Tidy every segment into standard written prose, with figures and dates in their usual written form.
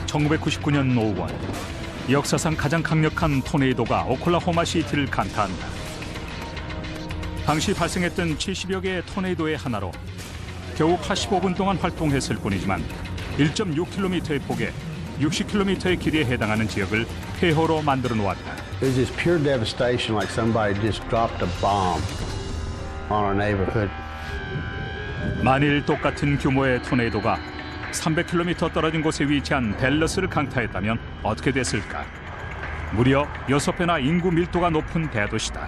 1999년 5월 역사상 가장 강력한 토네이도가 오클라호마 시티를 강타한다. 당시 발생했던 70여 개의 토네이도의 하나로 겨우 85분 동안 활동했을 뿐이지만 1.6km의 폭에 60km의 길이에 해당하는 지역을 폐허로 만들어 놓았다. It was just pure devastation, like somebody just dropped a bomb on our neighborhood. 만일 똑같은 규모의 토네이도가 300km 떨어진 곳에 위치한 댈러스를 강타했다면 어떻게 됐을까? 무려 6배나 인구 밀도가 높은 대도시다.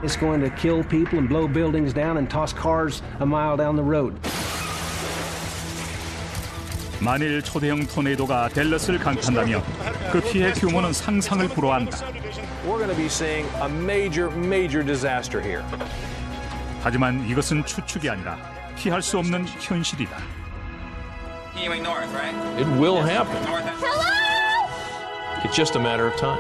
It's going to kill people and blow buildings down and toss cars a mile down the road. 만일 초대형 토네이도가 댈러스를 강타한다면 그 피해 규모는 상상을 불허한다. We're going to be seeing a major disaster here. 하지만 이것은 추측이 아니라 피할 수 없는 현실이다. It will happen. Hello? It's just a matter of time.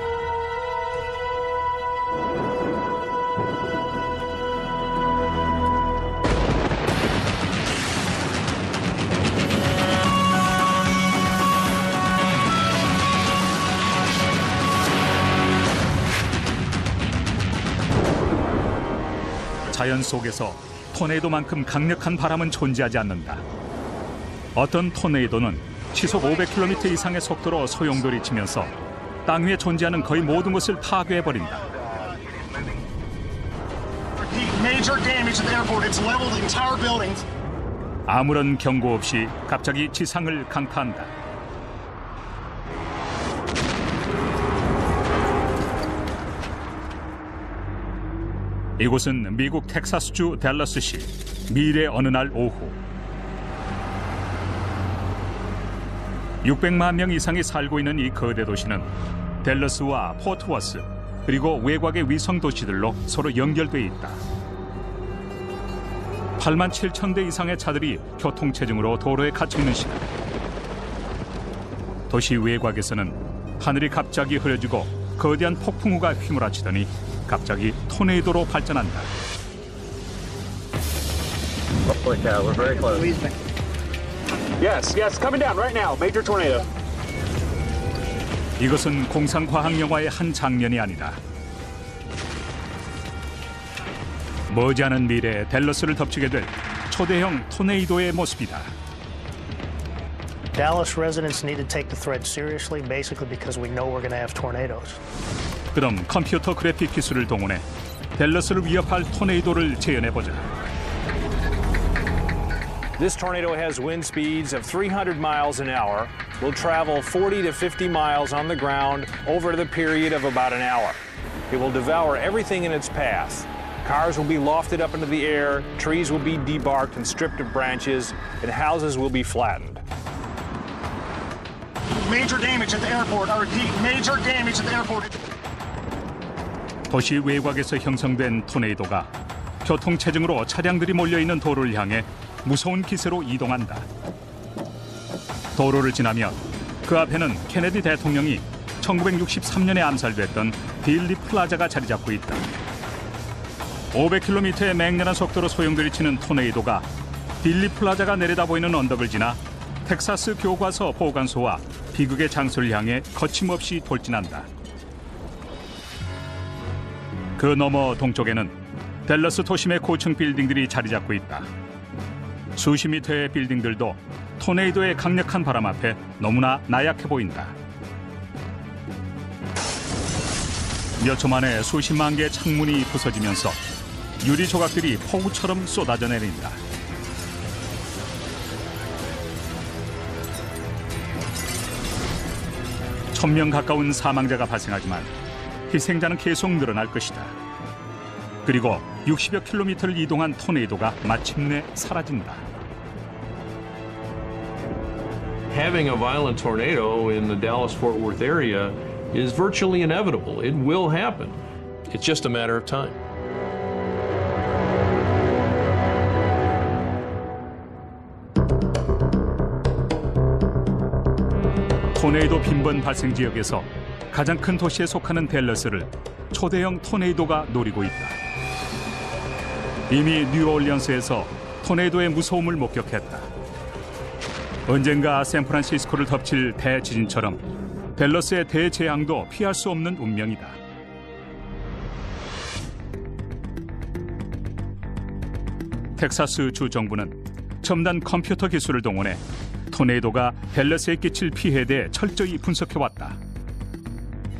자연 속에서 토네이도만큼 강력한 바람은 존재하지 않는다. 어떤 토네이도는 시속 500km 이상의 속도로 소용돌이 치면서 땅 위에 존재하는 거의 모든 것을 파괴해버린다. 아무런 경고 없이 갑자기 지상을 강타한다. 이곳은 미국 텍사스주 댈러스시 미래 어느 날 오후 600만 명 이상이 살고 있는 이 거대 도시는 댈러스와 포트워스 그리고 외곽의 위성 도시들로 서로 연결돼 있다. 8만 7천 대 이상의 차들이 교통체증으로 도로에 갇혀 있는 시간. 도시 외곽에서는 하늘이 갑자기 흐려지고 거대한 폭풍우가 휘몰아치더니 갑자기 토네이도로 발전한다. Holy cow, we're very close. Yes, coming down right now. Major tornado. 이것은 공상과학 영화의 한 장면이 아니다. 머지않은 미래에 댈러스를 덮치게 될 초대형 토네이도의 모습이다. Dallas residents need to take the threat seriously, basically because we know we're going to have tornadoes. 그럼 컴퓨터 그래픽 기술을 동원해 댈러스를 위협할 토네이도를 재현해보자. This tornado has wind speeds of 300 miles an hour. Will travel 40 to 50 miles on the ground over the period of about an hour. It will devour everything in its path. Cars will be lofted up into the air, trees will be debarked and stripped of branches, and houses will be flattened. Major damage at the airport. I repeat, major damage at the airport. 도시 외곽에서 형성된 토네이도가 교통체증으로 차량들이 몰려있는 도로를 향해 무서운 기세로 이동한다. 도로를 지나면 그 앞에는 케네디 대통령이 1963년에 암살됐던 딜리 플라자가 자리 잡고 있다. 500km의 맹렬한 속도로 소용돌이치는 토네이도가 딜리 플라자가 내려다보이는 언덕을 지나 텍사스 교과서 보관소와 비극의 장소를 향해 거침없이 돌진한다. 그 너머 동쪽에는 댈러스 도심의 고층 빌딩들이 자리 잡고 있다. 수십 미터의 빌딩들도 토네이도의 강력한 바람 앞에 너무나 나약해 보인다. 몇 초 만에 수십만 개의 창문이 부서지면서 유리 조각들이 폭우처럼 쏟아져 내린다. 천 명 가까운 사망자가 발생하지만 희생자는 계속 늘어날 것이다. 그리고 60여 킬로미터를 이동한 토네이도가 마침내 사라진다. Having a violent tornado in the Dallas-Fort Worth area is virtually inevitable. It will happen. It's just a matter of time. 토네이도 빈번 발생 지역에서 가장 큰 도시에 속하는 댈러스를 초대형 토네이도가 노리고 있다. 이미 뉴올리언스에서 토네이도의 무서움을 목격했다. 언젠가 샌프란시스코를 덮칠 대지진처럼 댈러스의 대재앙도 피할 수 없는 운명이다. 텍사스 주 정부는 첨단 컴퓨터 기술을 동원해 토네이도가 댈러스에 끼칠 피해에 대해 철저히 분석해왔다.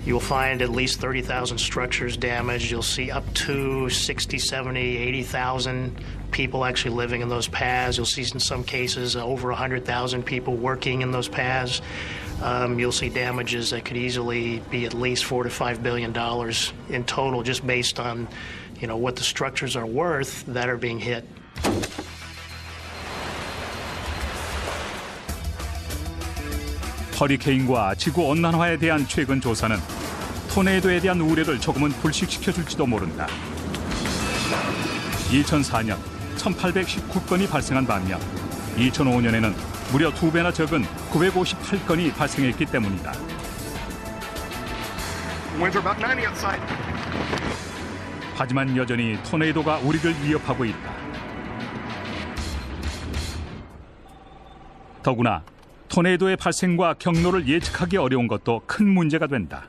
You'll find at least 30,000 structures damaged. You'll see up to 60, 70, 80,000 people actually living in those paths. You'll see in some cases over 100,000 people working in those paths. You'll see damages that could easily be at least $4 to $5 billion in total, just based on, what the structures are worth that are being hit. 허리케인과 지구 온난화에 대한 최근 조사는 토네이도에 대한 우려를 조금은 불식시켜줄지도 모른다. 2004년 1,819건이 발생한 반면 2005년에는 무려 2배나 적은 958건이 발생했기 때문이다. Winds are about 90 outside. 하지만 여전히 토네이도가 우리를 위협하고 있다. 더구나 토네이도의 발생과 경로를 예측하기 어려운 것도 큰 문제가 된다.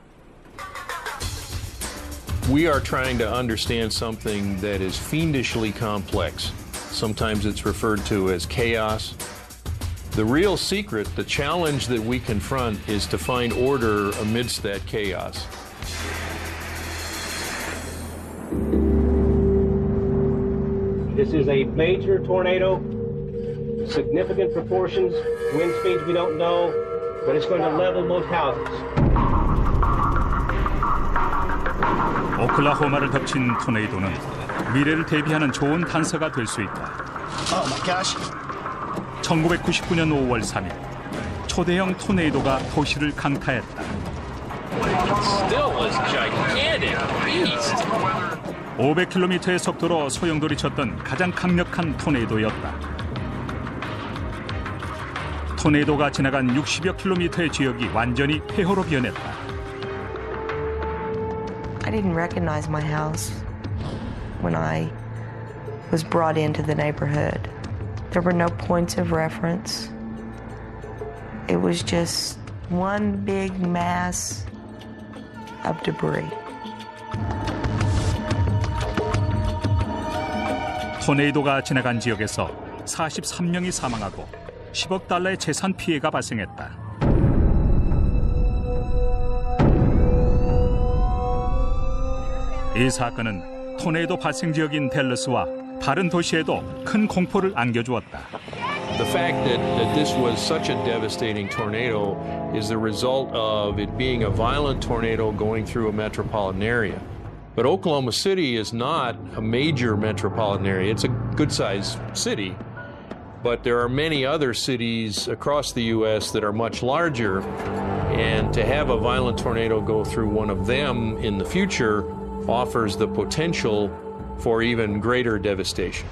We are trying to understand something that is fiendishly complex. Sometimes it's referred to as chaos. The real secret, the challenge that we confront, is to find order amidst that chaos. This is a major tornado, significant proportions, wind speeds we don't know, but it's going to level most houses. 오클라호마를 덮친 토네이도는 미래를 대비하는 좋은 단서가 될 수 있다. Oh my gosh. 1999년 5월 3일 초대형 토네이도가 도시를 강타했다. Still was gigantic beast. 500km의 속도로 소용돌이쳤던 가장 강력한 토네이도였다. 토네이도가 지나간 60여 킬로미터의 지역이 완전히 폐허로 변했다. I didn't recognize my house when I was brought into the neighborhood. There were no points of reference. It was just one big mass of debris. 토네이도가 지나간 지역에서 43명이 사망하고 10억 달러의 재산 피해가 발생했다. 이 사건은 토네이도 발생 지역인 댈러스와 다른 도시에도 큰 공포를 안겨주었다. The fact that this was such a devastating tornado is the result of it being a violent tornado going through a metropolitan area. But Oklahoma City is not a major metropolitan area. It's a good-sized city, but there are many other cities across the U.S. that are much larger, and to have a violent tornado go through one of them in the future offers the potential for even greater devastation.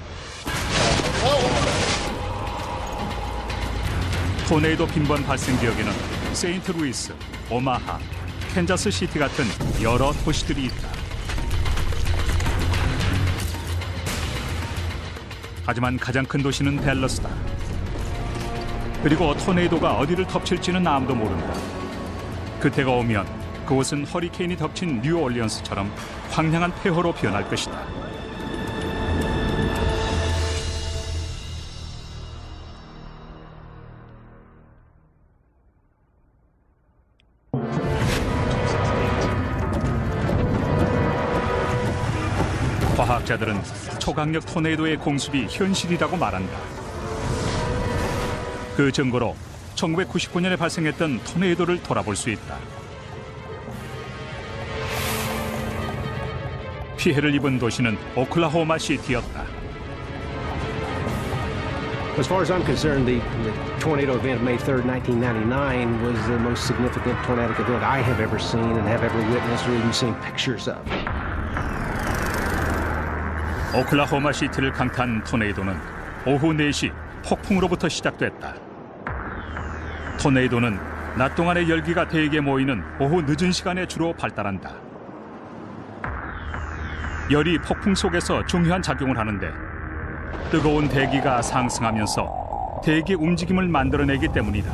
토네이도 빈번 발생 지역에는 세인트루이스, 오마하, 캔자스 시티 같은 여러 도시들이 있다. 하지만 가장 큰 도시는 댈러스다. 그리고 토네이도가 어디를 덮칠지는 아무도 모른다. 그때가 오면 그곳은 허리케인이 덮친 뉴올리언스처럼 황량한 폐허로 변할 것이다. 과학자들은 초강력 토네이도의 공습이 현실이라고 말한다. 그 증거로 1999년에 발생했던 토네이도를 돌아볼 수 있다. 피해를 입은 도시는 오클라호마 시티였다. As far as I'm concerned, the tornado event of May 3rd, 1999 was the most significant tornadic event I have ever seen and have ever witnessed or even seen pictures of. 오클라호마 시티를 강타한 토네이도는 오후 4시 폭풍으로부터 시작됐다. 토네이도는 낮 동안의 열기가 대게 모이는 오후 늦은 시간에 주로 발달한다. 열이 폭풍 속에서 중요한 작용을 하는데 뜨거운 대기가 상승하면서 대기 움직임을 만들어내기 때문이다.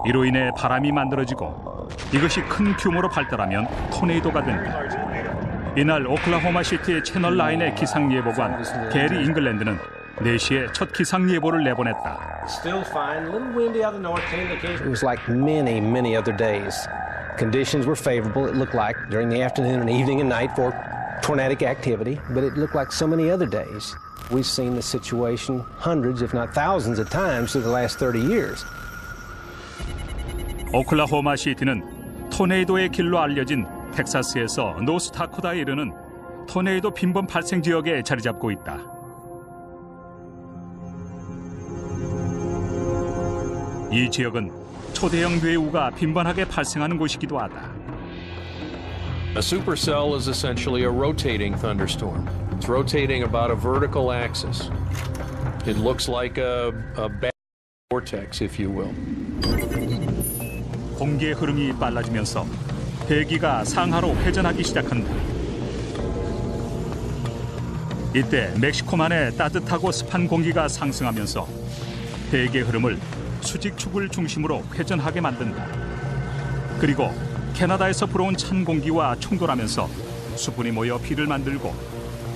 이로 인해 바람이 만들어지고 이것이 큰 규모로 발달하면 토네이도가 된다. 이날 오클라호마 시티의 채널 9의 기상 예보관 게리 잉글랜드는 4시에 첫 기상 예보를 내보냈다. Still fine, a little windy out of the north. It was like many other days. Conditions were favorable, it looked like, during the afternoon and evening and night for tornadic activity, but it looked like so many other days. We've seen the situation hundreds, if not thousands of times through the last 30 years. 오클라호마 시티는 토네이도의 길로 알려진 텍사스에서 노스다코다에 이르는 토네이도 빈번 발생 지역에 자리 잡고 있다. 이 지역은 초대형 뇌우가 빈번하게 발생하는 곳이기도 하다. A supercell is essentially a rotating thunderstorm. It's rotating about a vertical axis. It looks like a bad vortex, if you will. 공기의 흐름이 빨라지면서 대기가 상하로 회전하기 시작한다. 이때 멕시코만의 따뜻하고 습한 공기가 상승하면서 대기의 흐름을 수직축을 중심으로 회전하게 만든다. 그리고 캐나다에서 불어온 찬 공기와 충돌하면서 수분이 모여 비를 만들고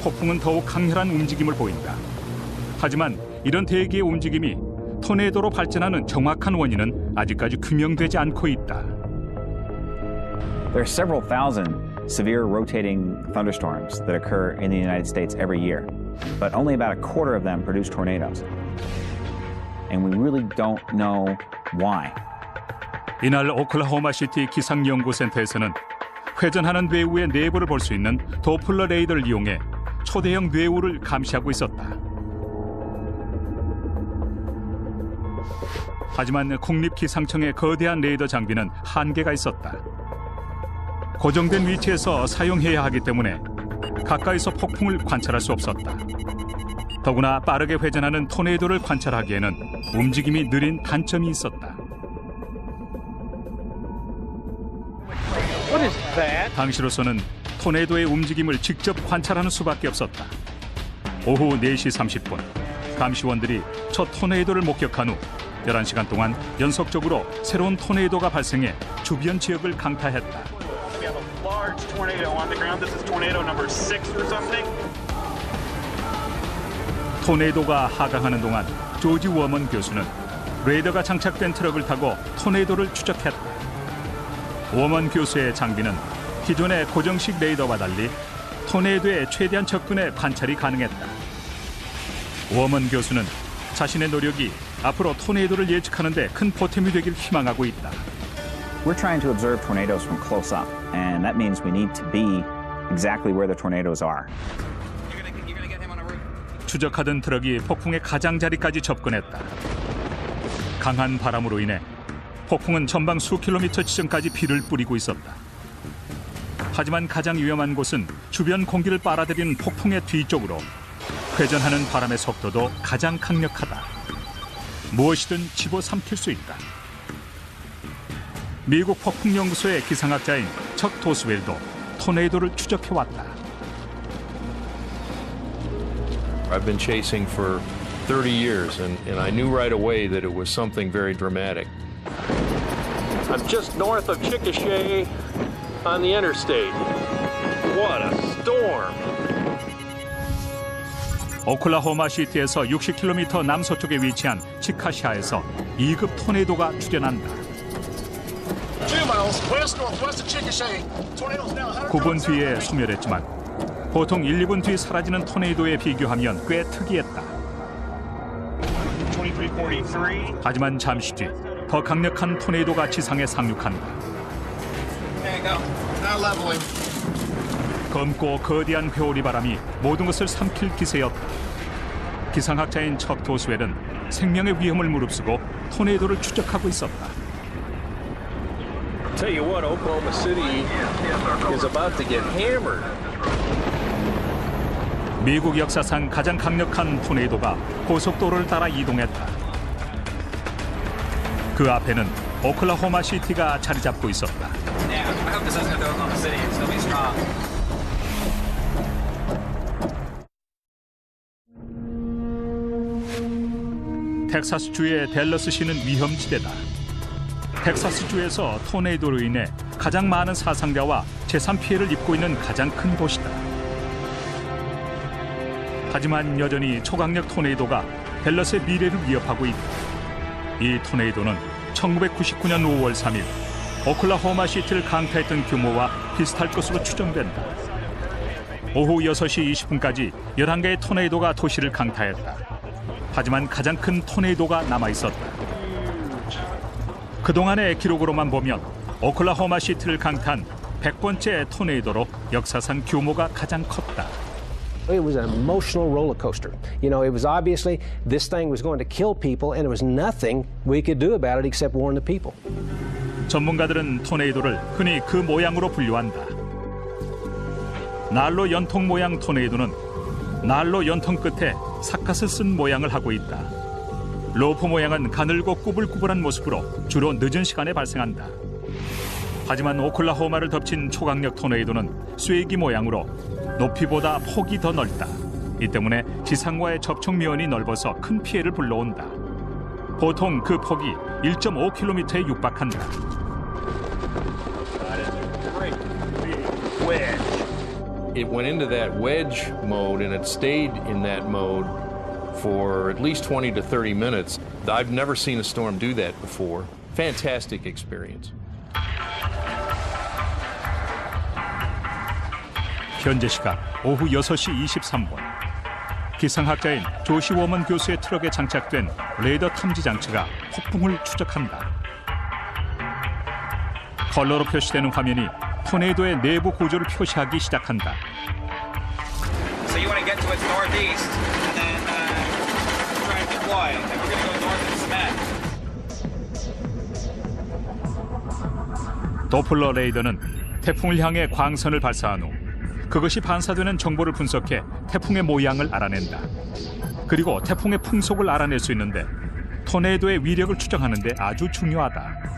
폭풍은 더욱 강렬한 움직임을 보인다. 하지만 이런 대기의 움직임이 토네이도로 발전하는 정확한 원인은 아직까지 규명되지 않고 있다. There are several thousand severe rotating thunderstorms that occur in the United States every year, but only about a quarter of them produce tornadoes. And we really don't know why. 이날 오클라호마 시티 기상연구센터에서는 회전하는 뇌우의 내부를 볼 수 있는 도플러 레이더를 이용해 초대형 뇌우를 감시하고 있었다. 하지만 국립기상청의 거대한 레이더 장비는 한계가 있었다. 고정된 위치에서 사용해야 하기 때문에 가까이서 폭풍을 관찰할 수 없었다. 더구나 빠르게 회전하는 토네이도를 관찰하기에는 움직임이 느린 단점이 있었다. 당시로서는 토네이도의 움직임을 직접 관찰하는 수밖에 없었다. 오후 4시 30분, 감시원들이 첫 토네이도를 목격한 후 11시간 동안 연속적으로 새로운 토네이도가 발생해 주변 지역을 강타했다. 토네이도가 하강하는 동안 조지 워먼 교수는 레이더가 장착된 트럭을 타고 토네이도를 추적했다. 워먼 교수의 장비는 기존의 고정식 레이더와 달리 토네이도에 최대한 접근해 관찰이 가능했다. 워먼 교수는 자신의 노력이 앞으로 토네이도를 예측하는 데 큰 보탬이 되길 희망하고 있다. We're trying to observe tornadoes from close up, and that means we need to be exactly where the tornadoes are. 추적하던 트럭이 폭풍의 가장자리까지 접근했다. 강한 바람으로 인해 폭풍은 전방 수 킬로미터 지점까지 비를 뿌리고 있었다. 하지만 가장 위험한 곳은 주변 공기를 빨아들이는 폭풍의 뒤쪽으로 회전하는 바람의 속도도 가장 강력하다. 무엇이든 집어삼킬 수 있다. 미국 폭풍연구소의 기상학자인 척 도스웰도 토네이도를 추적해왔다. I've been chasing for 30 years, and I knew right away that it was something very dramatic. I'm just north of Chickasha on the interstate. What a storm! 오클라호마 시티에서 60km 남서쪽에 위치한 치카샤에서 2급 토네이도가 출현한다. 9분 뒤에 소멸했지만 보통 1, 2분 뒤 사라지는 토네이도에 비교하면 꽤 특이했다. 하지만 잠시 뒤 더 강력한 토네이도가 지상에 상륙한다. 검고 거대한 회오리 바람이 모든 것을 삼킬 기세였다. 기상학자인 척 도스웰은 생명의 위험을 무릅쓰고 토네이도를 추적하고 있었다. Tell you what, Oklahoma City is about to get hammered. 미국 역사상 가장 강력한 토네이도가 고속도로를 따라 이동했다. 그 앞에는 오클라호마 시티가 자리 잡고 있었다. 텍사스주의 댈러스시는 위험지대다. 텍사스주에서 토네이도로 인해 가장 많은 사상자와 재산 피해를 입고 있는 가장 큰 도시다. 하지만 여전히 초강력 토네이도가 댈러스의 미래를 위협하고 있다. 이 토네이도는 1999년 5월 3일 오클라호마 시티를 강타했던 규모와 비슷할 것으로 추정된다. 오후 6시 20분까지 11개의 토네이도가 도시를 강타했다. 하지만 가장 큰 토네이도가 남아있었다. 그동안의 기록으로만 보면 오클라호마 시티를 강타한 100번째 토네이도로 역사상 규모가 가장 컸다. It was an emotional roller coaster. You know, it was obviously this thing was going to kill people and there was nothing we could do about it except warn the people. 전문가들은 토네이도를 흔히 그 모양으로 분류한다. 난로 연통 모양 토네이도는 난로 연통 끝에 삿갓을 쓴 모양을 하고 있다. 로프 모양은 가늘고 꾸불꾸불한 모습으로 주로 늦은 시간에 발생한다. 하지만 오클라호마를 덮친 초강력 토네이도는 쐐기 모양으로 높이보다 폭이 더 넓다. 이 때문에 지상과의 접촉 면이 넓어서 큰 피해를 불러온다. 보통 그 폭이 1.5km에 육박한다. It went into that wedge mode and it stayed in that mode for at least 20 to 30 minutes. I've never seen a storm do that before. Fantastic experience. 현재 시각 오후 6시 23분. 기상학자인 조시 워먼 교수의 트럭에 장착된 레이더 탐지 장치가 폭풍을 추적한다. 컬러로 표시되는 화면이 토네이도의 내부 구조를 표시하기 시작한다. So you want to get to its northeast and then try and deploy. And we're going to go north and cement. 도플러 레이더는 태풍을 향해 광선을 발사한 후 그것이 반사되는 정보를 분석해 태풍의 모양을 알아낸다. 그리고 태풍의 풍속을 알아낼 수 있는데 토네이도의 위력을 추정하는 데 아주 중요하다.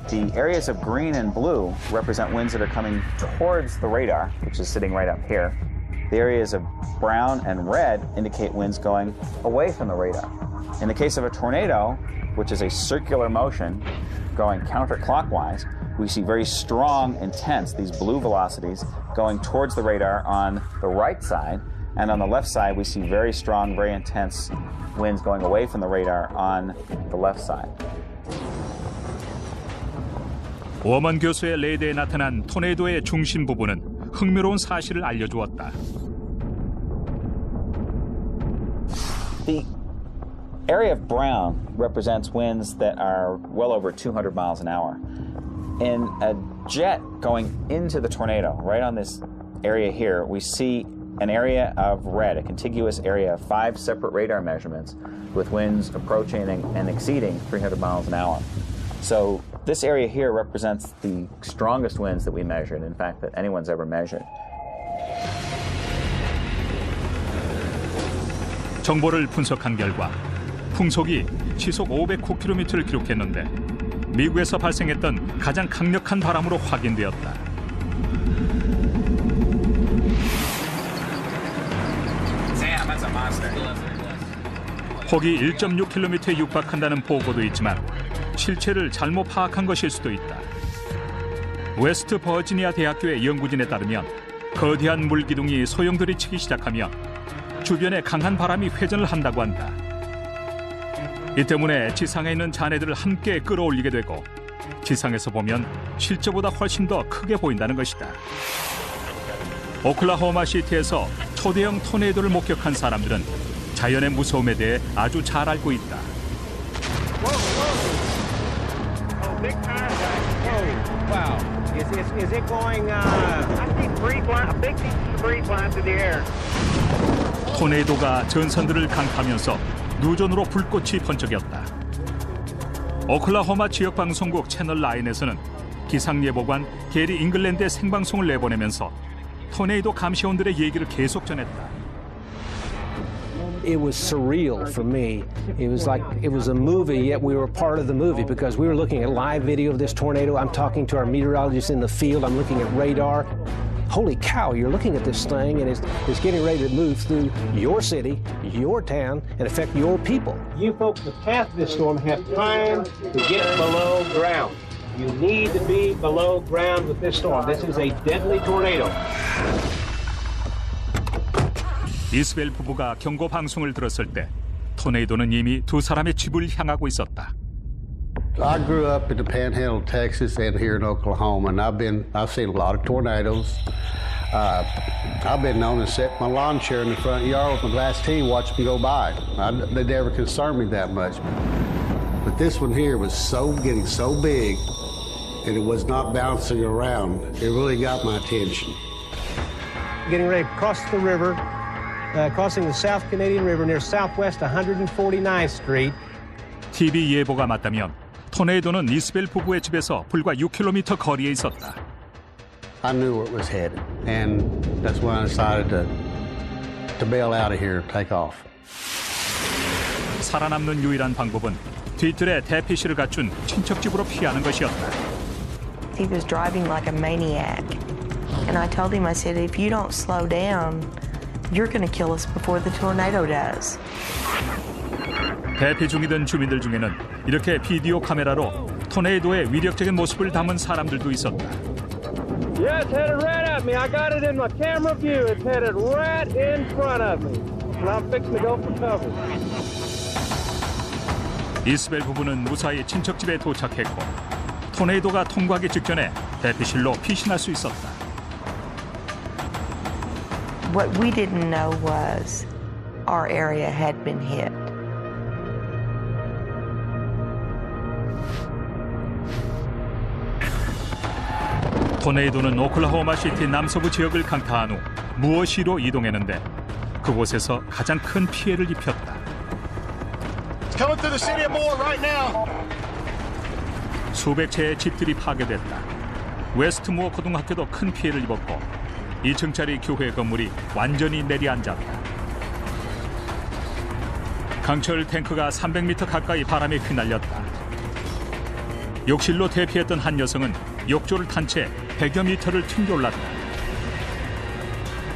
The areas of green and blue represent winds that are coming towards the radar, which is sitting right up here. The areas of brown and red indicate winds going away from the radar. In the case of a tornado, which is a circular motion going counterclockwise, we see very strong, intense, these blue velocities going towards the radar on the right side, and on the left side we see very strong, very intense winds going away from the radar on the left side. 워먼 교수의 레이더에 나타난 토네이도의 중심 부분은 흥미로운 사실을 알려주었다. The area of brown represents winds that are well over 200 miles an hour. In a jet going into the tornado, right on this area here, we see an area of red, a contiguous area of 5 separate radar measurements with winds approaching and exceeding 300 miles an hour. So this area here represents the strongest winds that we measured, in fact, that anyone's ever measured. 정보를 분석한 결과 풍속이 시속 509km를 기록했는데 미국에서 발생했던 가장 강력한 바람으로 확인되었다. 폭이 1.6km에 육박한다는 보고도 있지만 실체를 잘못 파악한 것일 수도 있다. 웨스트 버지니아 대학교의 연구진에 따르면 거대한 물기둥이 소용돌이치기 시작하면 주변에 강한 바람이 회전을 한다고 한다. 이 때문에 지상에 있는 잔해들을 함께 끌어올리게 되고 지상에서 보면 실제보다 훨씬 더 크게 보인다는 것이다. 오클라호마 시티에서 초대형 토네이도를 목격한 사람들은 자연의 무서움에 대해 아주 잘 알고 있다. Is it going? I see a big piece of debris flying through the air. 토네이도가 전선들을 강타하면서 누전으로 불꽃이 번쩍였다. 오클라호마 지역 방송국 채널 9에서는 기상 예보관 게리 잉글랜드의 생방송을 내보내면서 토네이도 감시원들의 얘기를 계속 전했다. It was surreal for me. It was like it was a movie, yet we were part of the movie because we were looking at live video of this tornado. I'm talking to our meteorologists in the field. I'm looking at radar. holy cow, you're looking at this thing and it's getting ready to move through your city, your town, and affect your people. You folks that path this storm have time to get below ground. You need to be below ground with this storm. This is a deadly tornado. 이스벨 부부가 경고 방송을 들었을 때 토네이도는 이미 두 사람의 집을 향하고 있었다. I grew up in the Panhandle of Texas and here in Oklahoma, and I've seen a lot of tornadoes. I've been known to set my lawn chair in the front yard with my glass tea, watch them go by. They never concerned me that much. But this one here was getting so big, and it was not bouncing around. It really got my attention. Getting ready to cross the river, crossing the South Canadian River near Southwest 149th Street. TV 예보가 맞다면 토네이도는 이스벨 부부의 집에서 불과 6km 거리에 있었다. I knew where it was headed, and that's when I decided to bail out of here and take off. 살아남는 유일한 방법은 뒤뜰에 대피실을 갖춘 친척 집으로 피하는 것이었다. He was driving like a maniac. And I told him, I said, if you don't slow down, you're going to kill us before the tornado does. 대피 중이던 주민들 중에는 이렇게 비디오 카메라로 토네이도의 위력적인 모습을 담은 사람들도 있었다. Yeah, it's headed right at me. I got it in my camera view. It's headed right in front of me. And I'm fixing to go for cover. 이스벨 부부는 무사히 친척 집에 도착했고 토네이도가 통과하기 직전에 대피실로 피신할 수 있었다. What we didn't know was our area had been hit. 토네이도는 오클라호마 시티 남서부 지역을 강타한 후 무어시로 이동했는데 그곳에서 가장 큰 피해를 입혔다. Coming through the city of Moore right now. 수백 채의 집들이 파괴됐다. 웨스트무어 고등학교도 큰 피해를 입었고 2층짜리 교회 건물이 완전히 내리앉았다. 강철 탱크가 300m 가까이 바람에 휘날렸다. 욕실로 대피했던 한 여성은 욕조를 탄 채 100여 미터를 튕겨올랐다.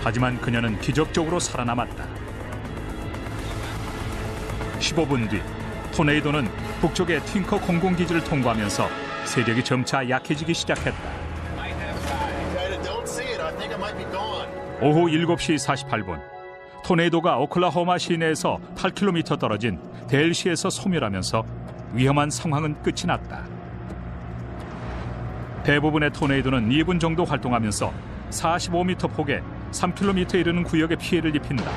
하지만 그녀는 기적적으로 살아남았다. 15분 뒤 토네이도는 북쪽의 팅커 공공기지를 통과하면서 세력이 점차 약해지기 시작했다. 오후 7시 48분 토네이도가 오클라호마 시내에서 8km 떨어진 델시에서 소멸하면서 위험한 상황은 끝이 났다. 대부분의 토네이도는 2분 정도 활동하면서 45m 폭에 3km에 이르는 구역에 피해를 입힌다.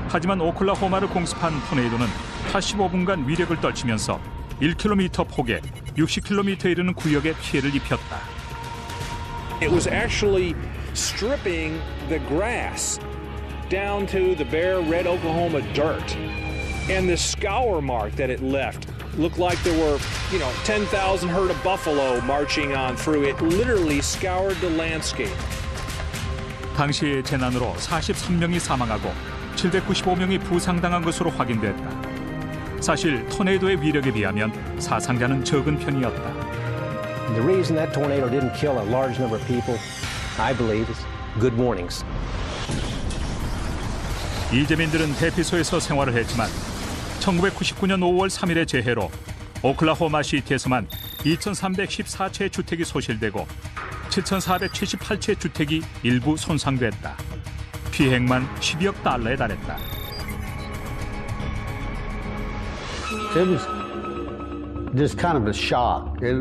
하지만 오클라호마를 공습한 토네이도는 85분간 위력을 떨치면서 1km 폭에 60km에 이르는 구역에 피해를 입혔다. It was actually stripping the grass down to the bare red Oklahoma dirt. And the scour mark that it left looked like there were, 10,000 herd of buffalo marching on through it. Literally scoured the landscape. 당시의 재난으로 43명이 사망하고 795명이 부상당한 것으로 확인됐다. 사실 토네이도의 위력에 비하면 사상자는 적은 편이었다. The reason that tornado didn't kill a large number of people, I believe, is good warnings. 이재민들은 대피소에서 생활을 했지만 1999년 5월 3일의 재해로 오클라호마 시티에서만 2,314채의 주택이 소실되고 7,478채의 주택이 일부 손상됐다. 피해액만 12억 달러에 달했다. It was just kind of a shock. It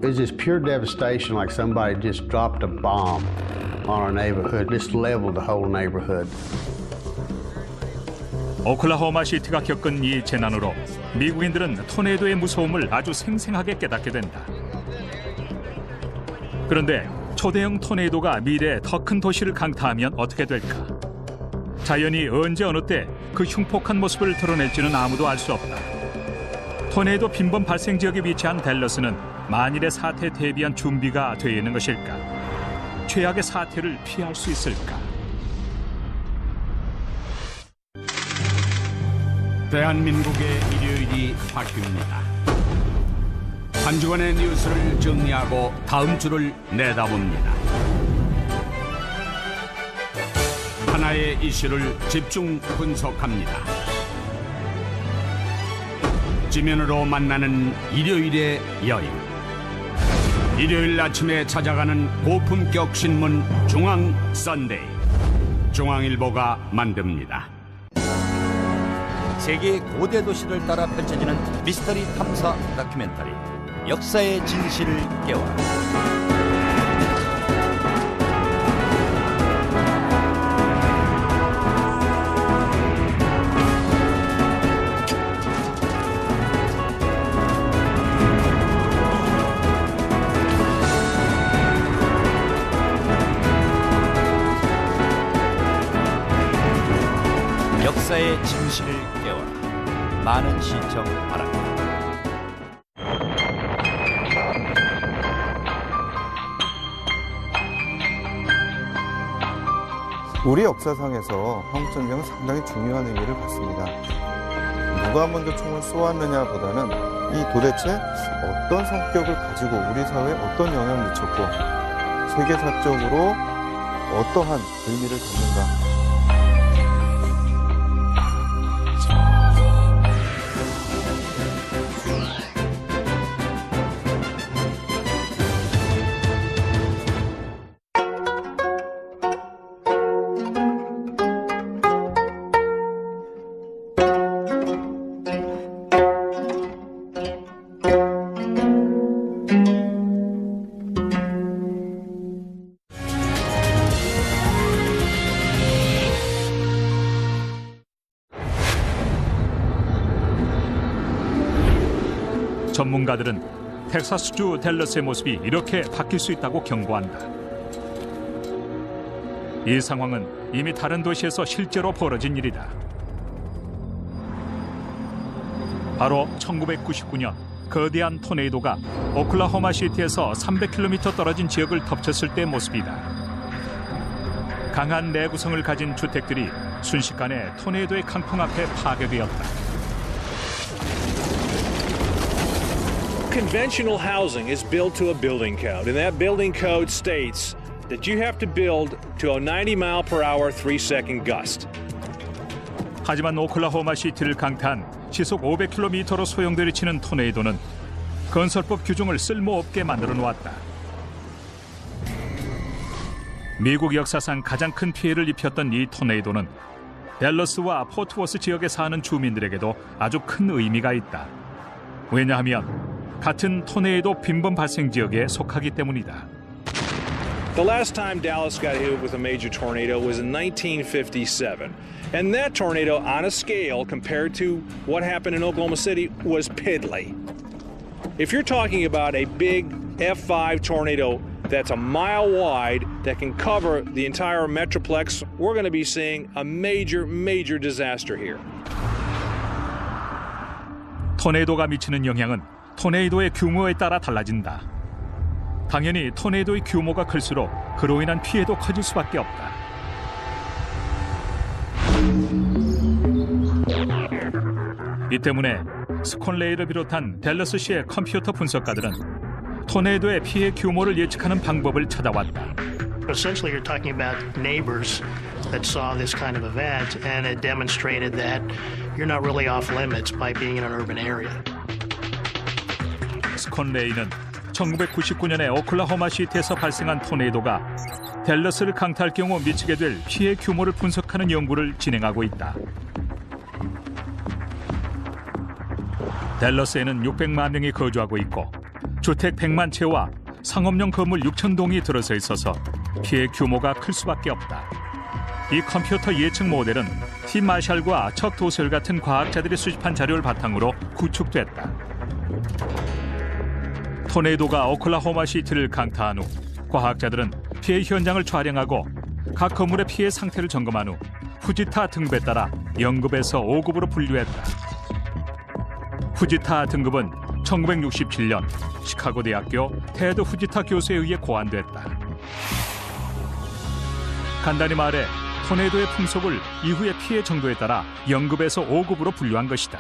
was just pure devastation, like somebody just dropped a bomb on our neighborhood, just leveled the whole neighborhood. 오클라호마 시티가 겪은 이 재난으로 미국인들은 토네이도의 무서움을 아주 생생하게 깨닫게 된다. 그런데 초대형 토네이도가 미래에 더 큰 도시를 강타하면 어떻게 될까? 자연이 언제 어느 때 그 흉폭한 모습을 드러낼지는 아무도 알 수 없다. 토네이도 빈번 발생 지역에 위치한 댈러스는 만일의 사태에 대비한 준비가 되어 있는 것일까? 최악의 사태를 피할 수 있을까? 대한민국의 일요일이 바뀝니다. 한 주간의 뉴스를 정리하고 다음 주를 내다봅니다. 하나의 이슈를 집중 분석합니다. 지면으로 만나는 일요일의 여인. 일요일 아침에 찾아가는 고품격 신문 중앙 선데이. 중앙일보가 만듭니다. 세계의 고대 도시를 따라 펼쳐지는 미스터리 탐사 다큐멘터리 역사의 진실을 깨워라. 역사의 진실을 깨워라. 많은 시청 바랍니다. 우리 역사상에서 한국전쟁은 상당히 중요한 의미를 갖습니다. 누가 먼저 총을 쏘았느냐보다는 이 도대체 어떤 성격을 가지고 우리 사회에 어떤 영향을 미쳤고 세계사적으로 어떠한 의미를 갖는가. 전문가들은 텍사스주 댈러스의 모습이 이렇게 바뀔 수 있다고 경고한다. 이 상황은 이미 다른 도시에서 실제로 벌어진 일이다. 바로 1999년 거대한 토네이도가 오클라호마 시티에서 300km 떨어진 지역을 덮쳤을 때의 모습이다. 강한 내구성을 가진 주택들이 순식간에 토네이도의 강풍 앞에 파괴되었다. Conventional housing is built to a building code, and that building code states that you have to build to a 90-mile-per-hour 3-second gust. 하지만 오클라호마 시티를 강타한 시속 500km로 소용돌이 치는 토네이도는 건설법 규정을 쓸모없게 만들어 놓았다. 미국 역사상 가장 큰 피해를 입혔던 이 토네이도는 댈러스와 포트워스 지역에 사는 주민들에게도 아주 큰 의미가 있다. 왜냐하면 같은 토네이도 빈번 발생 지역에 속하기 때문이다. The last time Dallas got hit with a major tornado was in 1957. And that tornado, on a scale compared to what happened in Oklahoma City, was piddly. If you're talking about a big F5 tornado that's a mile wide that can cover the entire metroplex, we're going to be seeing a major, major disaster here. 토네이도가 미치는 영향은 토네이도의 규모에 따라 달라진다. 당연히 토네이도의 규모가 클수록 그로 인한 피해도 커질 수밖에 없다. 이 때문에 스콘레이를 비롯한 댈러스시의 컴퓨터 분석가들은 토네이도의 피해 규모를 예측하는 방법을 찾아왔다. Essentially, you're talking about neighbors that saw this kind of event, and it demonstrated that you're not really off limits by being in an urban area. 스콘레이는 1999년에 오클라호마 시티에서 발생한 토네이도가 댈러스를 강타할 경우 미치게 될 피해 규모를 분석하는 연구를 진행하고 있다. 댈러스에는 600만 명이 거주하고 있고 주택 100만 채와 상업용 건물 6,000동이 들어서 있어서 피해 규모가 클 수밖에 없다. 이 컴퓨터 예측 모델은 팀 마샬과 척 도셀 같은 과학자들이 수집한 자료를 바탕으로 구축됐다. 토네이도가 오클라호마 시티를 강타한 후 과학자들은 피해 현장을 촬영하고 각 건물의 피해 상태를 점검한 후 후지타 등급에 따라 0급에서 5급으로 분류했다. 후지타 등급은 1967년 시카고 대학교 테드 후지타 교수에 의해 고안됐다. 간단히 말해 토네이도의 풍속을 이후의 피해 정도에 따라 0급에서 5급으로 분류한 것이다.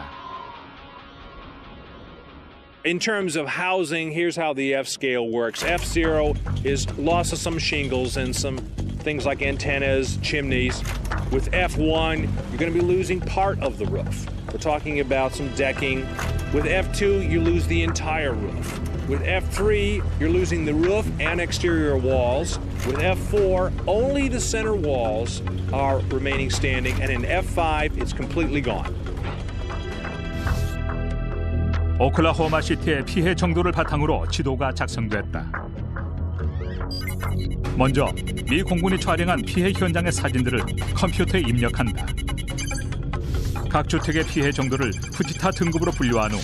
In terms of housing, here's how the F scale works. F0 is loss of some shingles and some things like antennas, chimneys. With F1, you're going to be losing part of the roof. We're talking about some decking. With F2, you lose the entire roof. With F3, you're losing the roof and exterior walls. With F4, only the center walls are remaining standing, and in F5, it's completely gone. 오클라호마 시티의 피해 정도를 바탕으로 지도가 작성됐다. 먼저 미 공군이 촬영한 피해 현장의 사진들을 컴퓨터에 입력한다. 각 주택의 피해 정도를 푸지타 등급으로 분류한 후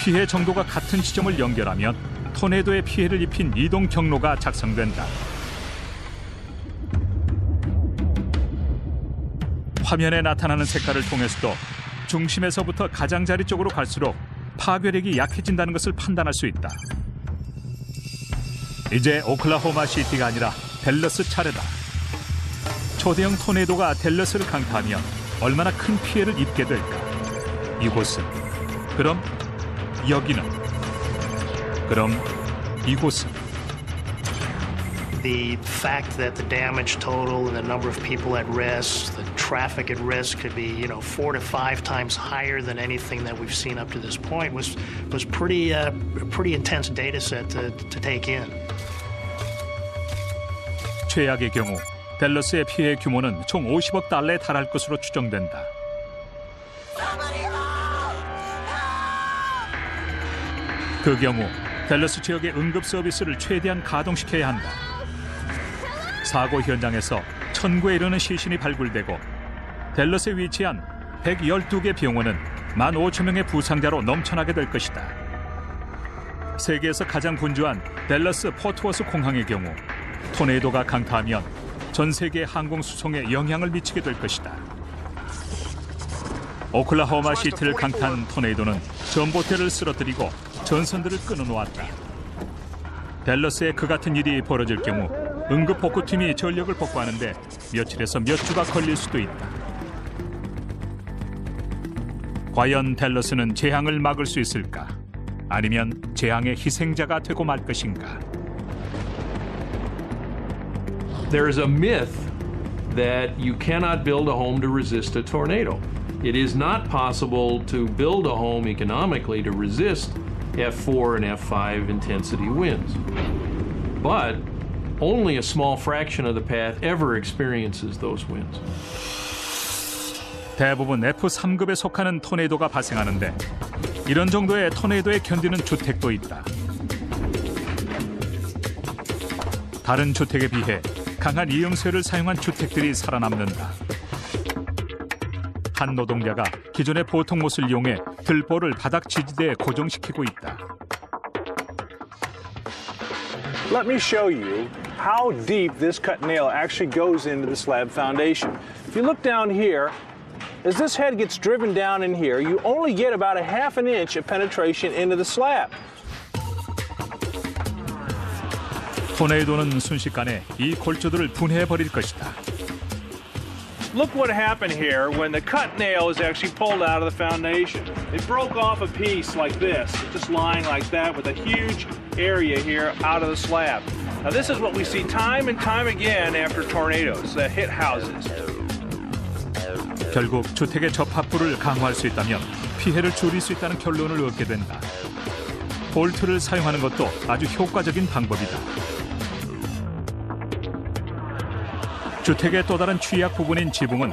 피해 정도가 같은 지점을 연결하면 토네이도의 피해를 입힌 이동 경로가 작성된다. 화면에 나타나는 색깔을 통해서도 중심에서부터 가장자리 쪽으로 갈수록 파괴력이 약해진다는 것을 판단할 수 있다. 이제 오클라호마 시티가 아니라 댈러스 차례다. 초대형 토네이도가 댈러스를 강타하면 얼마나 큰 피해를 입게 될까? 이곳은, 그럼 여기는, 그럼 이곳은. The fact that the damage total and the number of people at risk, the traffic at risk could be, 4 to 5 times higher than anything that we've seen up to this point was pretty intense data set to take in. 최악의 경우 댈러스의 피해 규모는 총 50억 달러에 달할 것으로 추정된다. 그 경우 댈러스 지역의 응급 서비스를 최대한 가동시켜야 한다. 사고 현장에서 1000구에 이르는 시신이 발굴되고 댈러스에 위치한 112개 병원은 15,000명의 부상자로 넘쳐나게 될 것이다. 세계에서 가장 분주한 댈러스 포트워스 공항의 경우 토네이도가 강타하면 전 세계 항공 수송에 영향을 미치게 될 것이다. 오클라호마 시티를 강타한 토네이도는 전봇대를 쓰러뜨리고 전선들을 끊어놓았다. 댈러스에 그 같은 일이 벌어질 경우 응급복구팀이 전력을 복구하는데 며칠에서 몇 주가 걸릴 수도 있다. 과연 댈러스는 재앙을 막을 수 있을까? 아니면 재앙의 희생자가 되고 말 것인가? There is a myth that you cannot build a home to resist a tornado. It is not possible to build a home economically to resist F4 and F5 intensity winds. But only a small fraction of the path ever experiences those winds. 대부분 F3급에 속하는 토네이도가 발생하는데 이런 정도의 토네이도에 견디는 주택도 있다. 다른 주택에 비해 강한 이음쇠를 사용한 주택들이 살아남는다. 한 노동자가 기존의 보통못을 이용해 들보를 바닥 지지대에 고정시키고 있다. Let me show you how deep this cut nail actually goes into the slab foundation. If you look down here, as this head gets driven down in here, you only get about a half an inch of penetration into the slab. 토네이도는 순식간에 이 골조들을 분해해버릴 것이다. Look what happened here when the cut nail is actually pulled out of the foundation. It broke off a piece like this, just lying like that with a huge area here out of the slab. Now this is what we see time and time again after tornadoes that hit houses. 결국 주택의 접합부를 강화할 수 있다면 피해를 줄일 수 있다는 결론을 얻게 된다. 볼트를 사용하는 것도 아주 효과적인 방법이다. 주택의 또 다른 취약 부분인 지붕은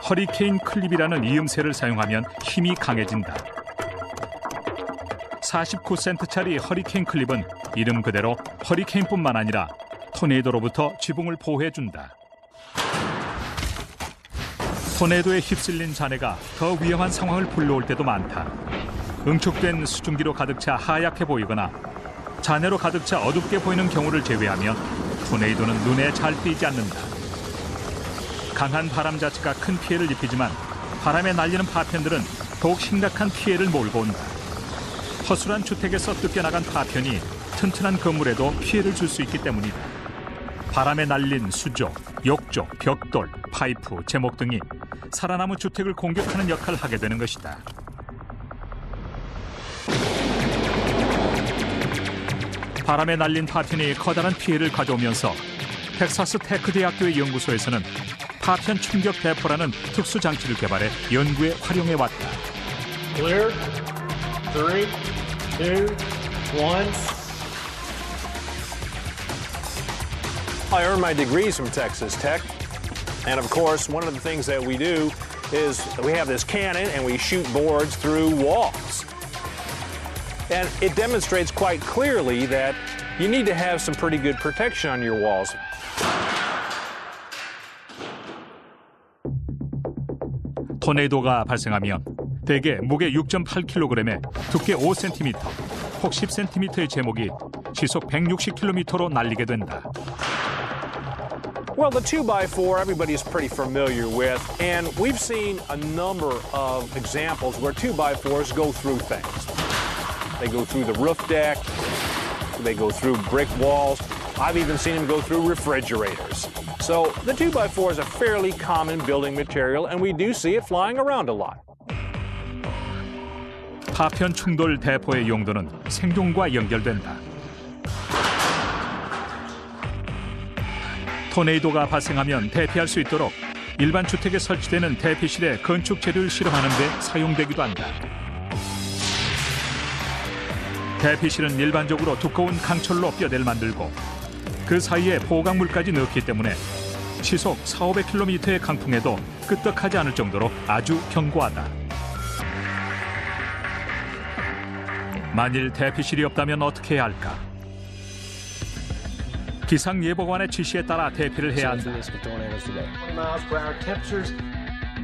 허리케인 클립이라는 이음새를 사용하면 힘이 강해진다. 49센트짜리 허리케인 클립은 이름 그대로 허리케인뿐만 아니라 토네이도로부터 지붕을 보호해준다. 토네이도에 휩쓸린 잔해가 더 위험한 상황을 불러올 때도 많다. 응축된 수증기로 가득 차 하얗게 보이거나 잔해로 가득 차 어둡게 보이는 경우를 제외하면 토네이도는 눈에 잘 띄지 않는다. 강한 바람 자체가 큰 피해를 입히지만 바람에 날리는 파편들은 더욱 심각한 피해를 몰고 온다. 허술한 주택에서 뜯겨나간 파편이 튼튼한 건물에도 피해를 줄 수 있기 때문이다. 바람에 날린 수조, 욕조, 벽돌, 파이프, 제목 등이 살아남은 주택을 공격하는 역할을 하게 되는 것이다. 바람에 날린 파편이 커다란 피해를 가져오면서 텍사스 테크 대학교의 연구소에서는 파편 충격 대포라는 특수 장치를 개발해 연구에 활용해 왔다. Clear. 3, 2, 1. I earned my degrees from Texas Tech. And of course, one of the things that we do is we have this cannon and we shoot boards through walls. And it demonstrates quite clearly that you need to have some pretty good protection on your walls. 토네이도가 발생하면 대개 무게 6.8kg에 두께 5cm, 폭 10cm의 제목이 시속 160km로 날리게 된다. Well, the 2x4 everybody is pretty familiar with, and we've seen a number of examples where 2x4s go through things. They go through the roof deck, they go through brick walls. I've even seen them go through refrigerators. So the 2x4 is a fairly common building material, and we do see it flying around a lot. 파편 충돌 대포의 용도는 생존과 연결된다. 토네이도가 발생하면 대피할 수 있도록 일반 주택에 설치되는 대피실에 건축 재료를 실험하는 데 사용되기도 한다. 대피실은 일반적으로 두꺼운 강철로 뼈대를 만들고 그 사이에 포강물까지 넣기 때문에 시속 400~500km의 강풍에도 끄떡하지 않을 정도로 아주 견고하다. 만일 대피실이 없다면 어떻게 해야 할까? 기상예보관의 지시에 따라 대피를 해야 한다.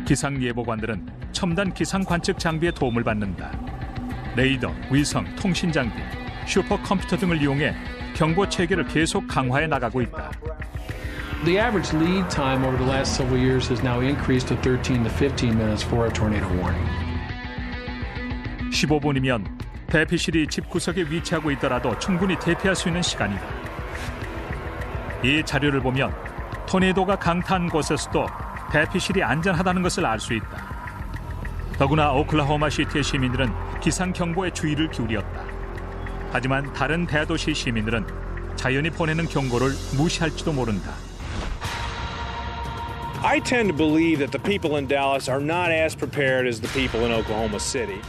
기상예보관들은 첨단 기상관측 장비의 도움을 받는다. 레이더, 위성, 통신 장비, 슈퍼컴퓨터 등을 이용해 경보 체계를 계속 강화해 나가고 있다. The average lead time over the last several years has now increased to 13 to 15 minutes for a tornado warning. 15분이면 대피실이 집 구석에 위치하고 있더라도 충분히 대피할 수 있는 시간이다. 이 자료를 보면 토네이도가 강타한 곳에서도 대피실이 안전하다는 것을 알 수 있다. 더구나 오클라호마 시티의 시민들은 기상 경보에 주의를 기울였다. 하지만 다른 대도시 시민들은 자연이 보내는 경고를 무시할지도 모른다. I tend to believe that the people in Dallas are not as prepared as the people in Oklahoma City.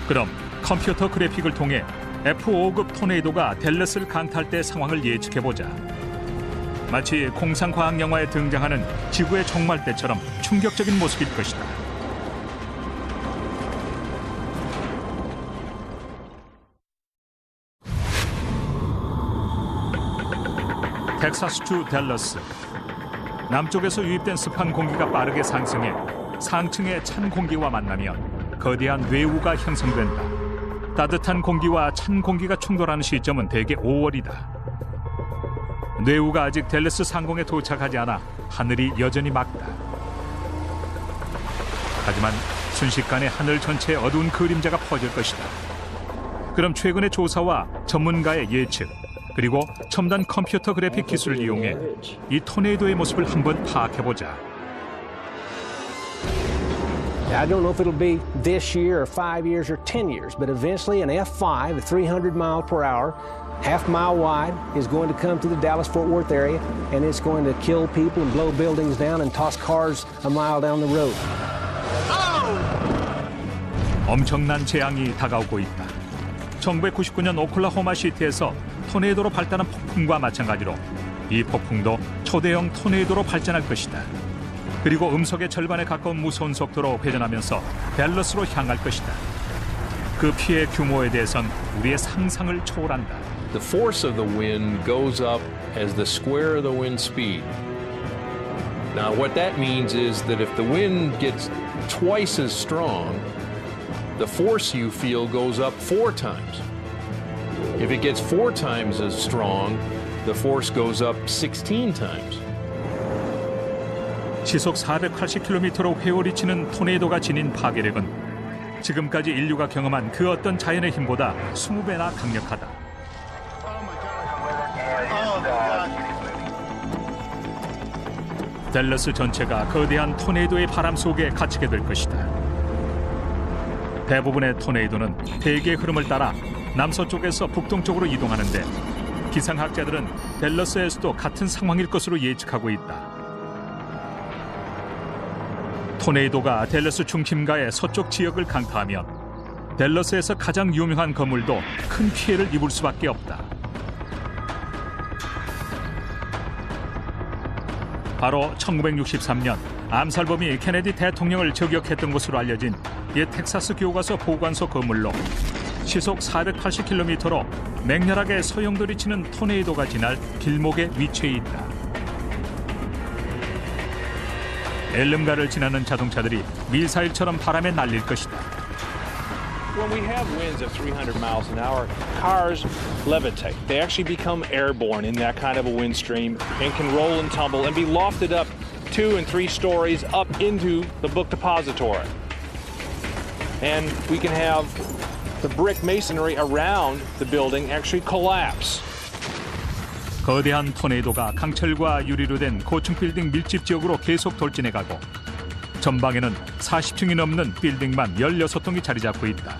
그럼 컴퓨터 그래픽을 통해 F5급 토네이도가 댈러스를 강타할 때 상황을 예측해보자. 마치 공상과학 영화에 등장하는 지구의 종말 때처럼 충격적인 모습일 것이다. 텍사스주 댈러스. 남쪽에서 유입된 습한 공기가 빠르게 상승해 상층의 찬 공기와 만나면 거대한 뇌우가 형성된다. 따뜻한 공기와 찬 공기가 충돌하는 시점은 대개 5월이다. 뇌우가 아직 댈러스 상공에 도착하지 않아 하늘이 여전히 맑다. 하지만 순식간에 하늘 전체에 어두운 그림자가 퍼질 것이다. 그럼 최근의 조사와 전문가의 예측, 그리고 첨단 컴퓨터 그래픽 기술을 이용해 이 토네이도의 모습을 한번 파악해보자. I don't know if it'll be this year or 5 years or 10 years, but eventually an F5 at 300 miles per hour, half-mile wide, is going to come through the Dallas-Fort Worth area, and it's going to kill people and blow buildings down and toss cars a mile down the road. 엄청난 재앙이 다가오고 있다. 1999년 오클라호마 시티에서 토네이도로 발달한 폭풍과 마찬가지로 이 폭풍도 초대형 토네이도로 발전할 것이다. 그리고 음속의 절반에 가까운 무서운 속도로 회전하면서 댈러스로 향할 것이다. 그 피해 규모에 대해선 우리의 상상을 초월한다. The force of the wind goes up as the square of the wind speed. Now what that means is that if the wind gets twice as strong, the force you feel goes up 4 times. If it gets 4 times as strong, the force goes up 16 times. 시속 480km로 회오리치는 토네이도가 지닌 파괴력은 지금까지 인류가 경험한 그 어떤 자연의 힘보다 20배나 강력하다. 댈러스 전체가 거대한 토네이도의 바람 속에 갇히게 될 것이다. 대부분의 토네이도는 대기의 흐름을 따라 남서쪽에서 북동쪽으로 이동하는데 기상학자들은 댈러스에서도 같은 상황일 것으로 예측하고 있다. 토네이도가 댈러스 중심가의 서쪽 지역을 강타하면 댈러스에서 가장 유명한 건물도 큰 피해를 입을 수밖에 없다. 바로 1963년 암살범이 케네디 대통령을 저격했던 것으로 알려진 옛 텍사스 교과서 보관소 건물로 시속 480km로 맹렬하게 소용돌이 치는 토네이도가 지날 길목에 위치해 있다. 엘름가를 지나는 자동차들이 밀사일처럼 바람에 날릴 것이다. When we have winds of 300 miles an hour, cars levitate. They actually become airborne in that kind of a wind stream and can roll and tumble and be lofted up 2 and 3 stories up into the book depository. And we can have the brick masonry around the building actually collapse. 거대한 토네이도가 강철과 유리로 된 고층 빌딩 밀집 지역으로 계속 돌진해가고 전방에는 40층이 넘는 빌딩만 16동이 자리 잡고 있다.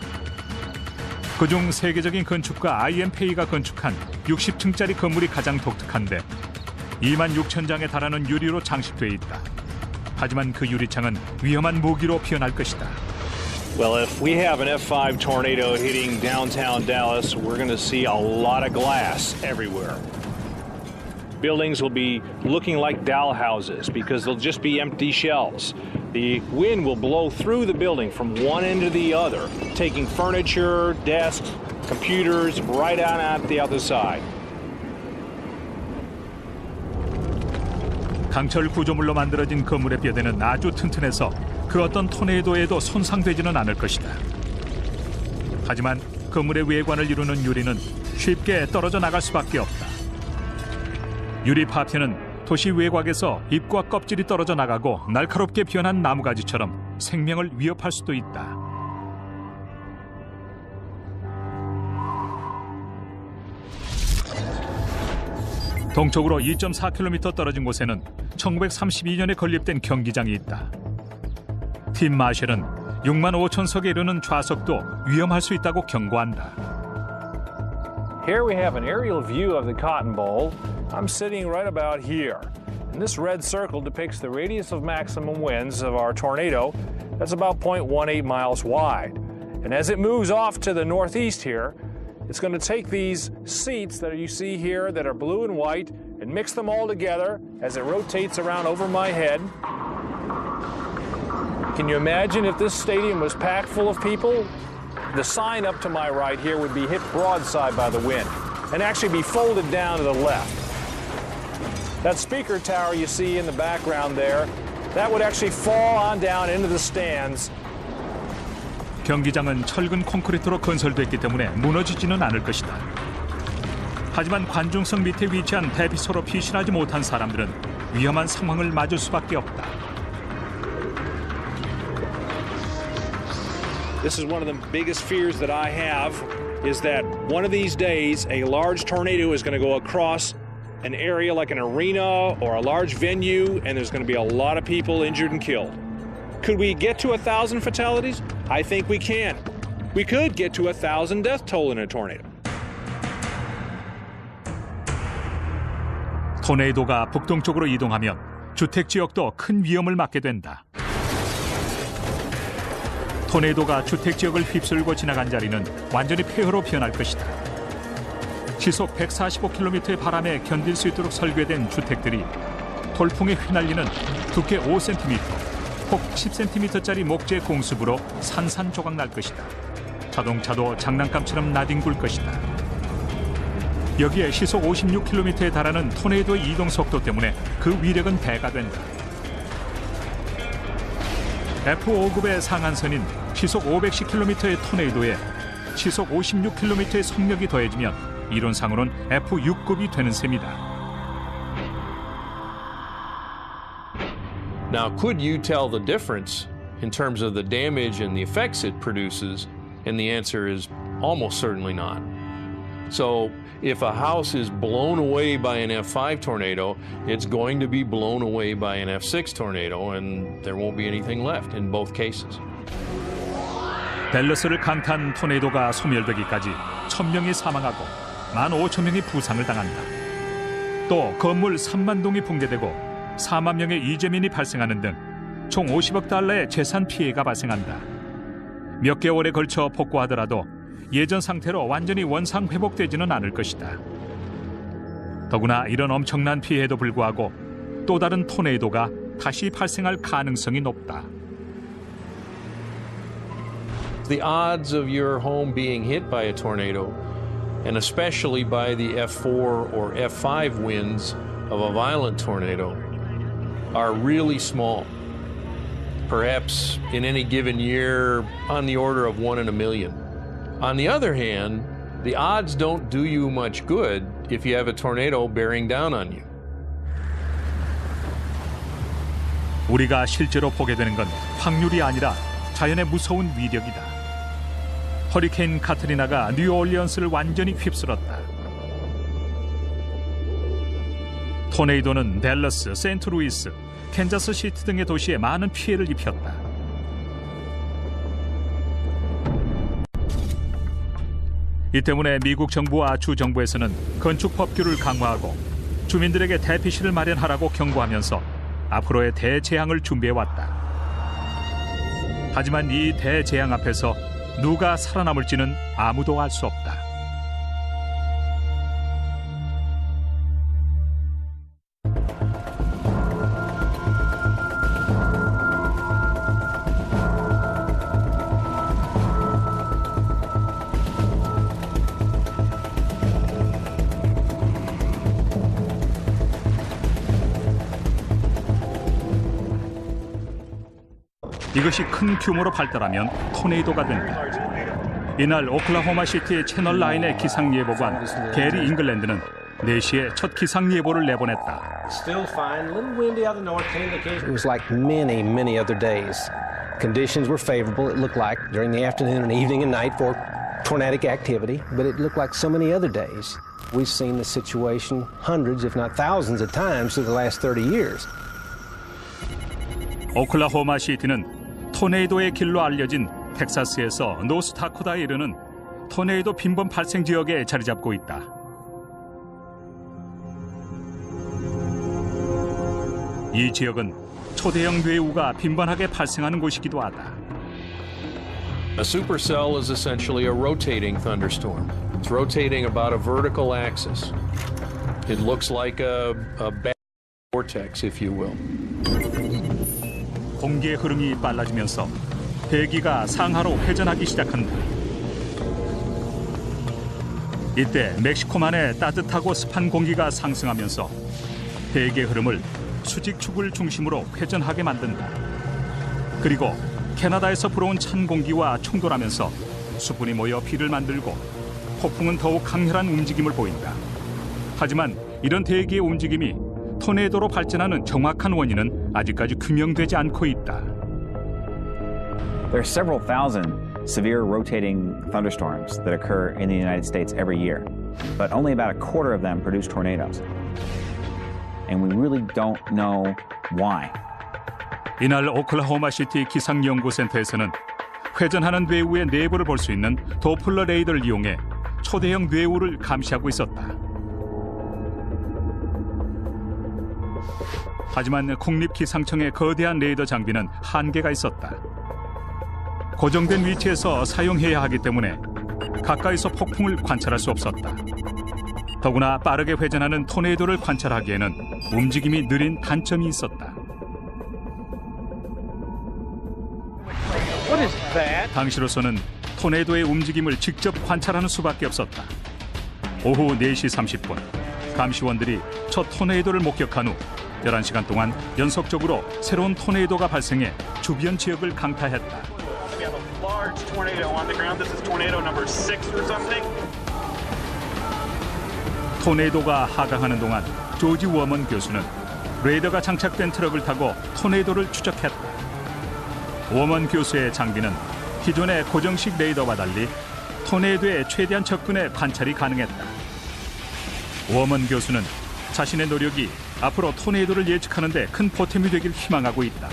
그중 세계적인 건축가 IMP가 건축한 60층짜리 건물이 가장 독특한데 26,000장에 달하는 유리로 장식돼 있다. 하지만 그 유리창은 위험한 무기로 피어날 것이다. Well, if we have an F5 tornado hitting downtown Dallas, we're going to see a lot of glass everywhere. Buildings will be looking like doll houses because they'll just be empty shells. The wind will blow through the building from one end to the other, taking furniture, desks, computers right on out the other side. 강철 구조물로 만들어진 건물의 뼈대는 아주 튼튼해서 그 어떤 토네이도에도 손상되지는 않을 것이다. 하지만 건물의 외관을 이루는 유리는 쉽게 떨어져 나갈 수밖에 없다. 유리 파편은 도시 외곽에서 잎과 껍질이 떨어져 나가고 날카롭게 변한 나무가지처럼 생명을 위협할 수도 있다. 동쪽으로 2.4km 떨어진 곳에는 1932년에 건립된 경기장이 있다. 팀 마셜은 6만 5천석에 이르는 좌석도 위험할 수 있다고 경고한다. Here we have an aerial view of the Cotton Bowl. I'm sitting right about here. And this red circle depicts the radius of maximum winds of our tornado. That's about 0.18 miles wide. And as it moves off to the northeast here, it's going to take these seats that you see here that are blue and white and mix them all together as it rotates around over my head. Can you imagine if this stadium was packed full of people? The sign up to my right here would be hit broadside by the wind and actually be folded down to the left. That speaker tower you see in the background there, that would actually fall on down into the stands. 경기장은 철근 콘크리트로 건설됐기 때문에 무너지지는 않을 것이다. 하지만 관중석 밑에 위치한 대피소로 피신하지 못한 사람들은 위험한 상황을 맞을 수밖에 없다. This is one of the biggest fears that I have is that one of these days a large tornado is going to go across an area like an arena or a large venue and there's going to be a lot of people injured and killed. Could we get to 1,000 fatalities? I think we can. We could get to 1,000 death toll in a tornado. 토네이도가 북동쪽으로 이동하면 주택 지역도 큰 위험을 맞게 된다. 토네이도가 주택 지역을 휩쓸고 지나간 자리는 완전히 폐허로 변할 것이다. 시속 145km의 바람에 견딜 수 있도록 설계된 주택들이 돌풍에 휘날리는 두께 5cm, 폭 10cm짜리 목재 공습으로 산산조각 날 것이다. 자동차도 장난감처럼 나뒹굴 것이다. 여기에 시속 56km에 달하는 토네이도의 이동 속도 때문에 그 위력은 배가 된다. F5급의 상한선인 시속 510km의 토네이도에 시속 56km의 속력이 더해지면 이론상으로는 F6급이 되는 셈이다. Now, could you tell the difference in terms of the damage and the effects it produces? And the answer is almost certainly not. So, if a house is blown away by an F5 tornado, it's going to be blown away by an F6 tornado, and there won't be anything left in both cases. 댈러스를 강타한 토네이도가 소멸되기까지 1,000명이 사망하고 15,000명이 부상을 당한다. 또 건물 3만 동이 붕괴되고 4만 명의 이재민이 발생하는 등 총 50억 달러의 재산 피해가 발생한다. 몇 개월에 걸쳐 복구하더라도 예전 상태로 완전히 원상 회복되지는 않을 것이다. 더구나 이런 엄청난 피해에도 불구하고 또 다른 토네이도가 다시 발생할 가능성이 높다. The odds of your home being hit by a tornado, and especially by the F4 or F5 winds of a violent tornado, are really small. Perhaps in any given year on the order of 1 in a million. On the other hand, the odds don't do you much good if you have a tornado bearing down on you. 우리가 실제로 보게 되는 건 확률이 아니라 자연의 무서운 위력이다. 허리케인 카트리나가 뉴올리언스를 완전히 휩쓸었다. 토네이도는 댈러스, 세인트루이스, 캔자스 시티 등의 도시에 많은 피해를 입혔다. 이 때문에 미국 정부와 주 정부에서는 건축 법규를 강화하고 주민들에게 대피실을 마련하라고 경고하면서 앞으로의 대재앙을 준비해왔다. 하지만 이 대재앙 앞에서 누가 살아남을지는 아무도 알 수 없다. 이것이 큰 규모로 발달하면 토네이도가 된다. 이날 오클라호마 시티의 채널 9의 기상예보관 게리 잉글랜드는 4시에 첫 기상예보를 내보냈다. Still fine, a little windy out of the north. It was like many other days. Conditions were favorable, it looked like, during the afternoon and evening and night for tornadic activity, but it looked like so many other days. We've seen the situation hundreds, if not thousands of times through the last 30 years. 오클라호마 시티는 토네이도의 길로 알려진 텍사스에서 노스다코다에 이르는 토네이도 빈번 발생 지역에 자리 잡고 있다. 이 지역은 초대형 뇌우가 빈번하게 발생하는 곳이기도 하다. A supercell is essentially a rotating thunderstorm. It's rotating about a vertical axis. It looks like a bad vortex, if you will. 공기의 흐름이 빨라지면서 대기가 상하로 회전하기 시작한다. 이때 멕시코만의 따뜻하고 습한 공기가 상승하면서 대기의 흐름을 수직축을 중심으로 회전하게 만든다. 그리고 캐나다에서 불어온 찬 공기와 충돌하면서 수분이 모여 비를 만들고 폭풍은 더욱 강렬한 움직임을 보인다. 하지만 이런 대기의 움직임이 토네이도로 발전하는 정확한 원인은 아직까지 규명되지 않고 있다. There are several thousand severe rotating thunderstorms that occur in the United States every year, but only about a quarter of them produce tornadoes. And we really don't know why. 이날 오클라호마 시티 기상연구센터에서는 회전하는 뇌우의 내부를 볼 수 있는 도플러 레이더를 이용해 초대형 뇌우를 감시하고 있었다. 하지만 국립기상청의 거대한 레이더 장비는 한계가 있었다. 고정된 위치에서 사용해야 하기 때문에 가까이서 폭풍을 관찰할 수 없었다. 더구나 빠르게 회전하는 토네이도를 관찰하기에는 움직임이 느린 단점이 있었다. 당시로서는 토네이도의 움직임을 직접 관찰하는 수밖에 없었다. 오후 4시 30분, 감시원들이 첫 토네이도를 목격한 후 11시간 동안 연속적으로 새로운 토네이도가 발생해 주변 지역을 강타했다. 토네이도가 하강하는 동안 조지 워먼 교수는 레이더가 장착된 트럭을 타고 토네이도를 추적했다. 워먼 교수의 장비는 기존의 고정식 레이더와 달리 토네이도에 최대한 접근해 관찰이 가능했다. 워먼 교수는 자신의 노력이 앞으로 토네이도를 예측하는 데 큰 보탬이 되길 희망하고 있다.